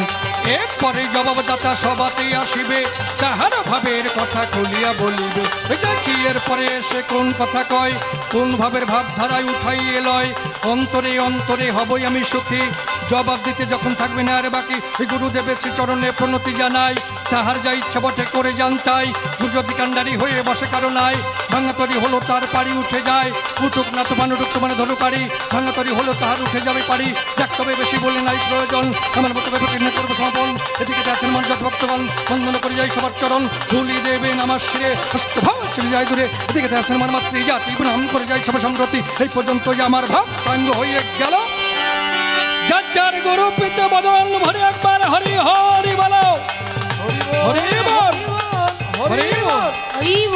এরপরে জবাবদাতা সবাতেই আসিবে, তাহার ভাবের কথা খুলিয়া বলিবে। ওই দেখি এরপরে এসে কোন কথা কয়, কোন ভাবের ভাবধারায় উঠাইয়ে লয়। অন্তরে অন্তরে হবই আমি সুখী, জবাব দিতে যখন থাকবে না আর বাকি। ওই গুরুদেবের শ্রীচরণে প্রণতি জানাই, তাহার যা ইচ্ছা বটে করে জানতাই। গুরু যদি কান্ডারি হয়ে বসে কারো নাই, ভাঙাতরি হলো তার পাড়ি উঠে যায়। উঠুক না তোমার উঠুক তোমার ধরুকারি, ভাঙাতরি হলো তাহার উঠে যাবে পারি। যাক তবে বেশি বলে নাই প্রয়োজন, আমার মতো ব্যাপারে করবো সমাপন। এদিকে আছেন মর্যাদা ভক্তগণ, বন্দন করে যাই সবার চরণ, ধুলি দেবেন আমার শিরে, হস্তভাব চলে যায় দূরে। এদিকে আছেন আমার মাতৃ জাতি, নাম করে যাই সবার সম্প্রতি। এই পর্যন্তই আমার ভাব সাঙ্গ হয়ে গেল। যার যার গুরু পিতে বদন ভরে একবার হরি হরি বলো, হরি বল, হরি বল, হরি বল। হরিব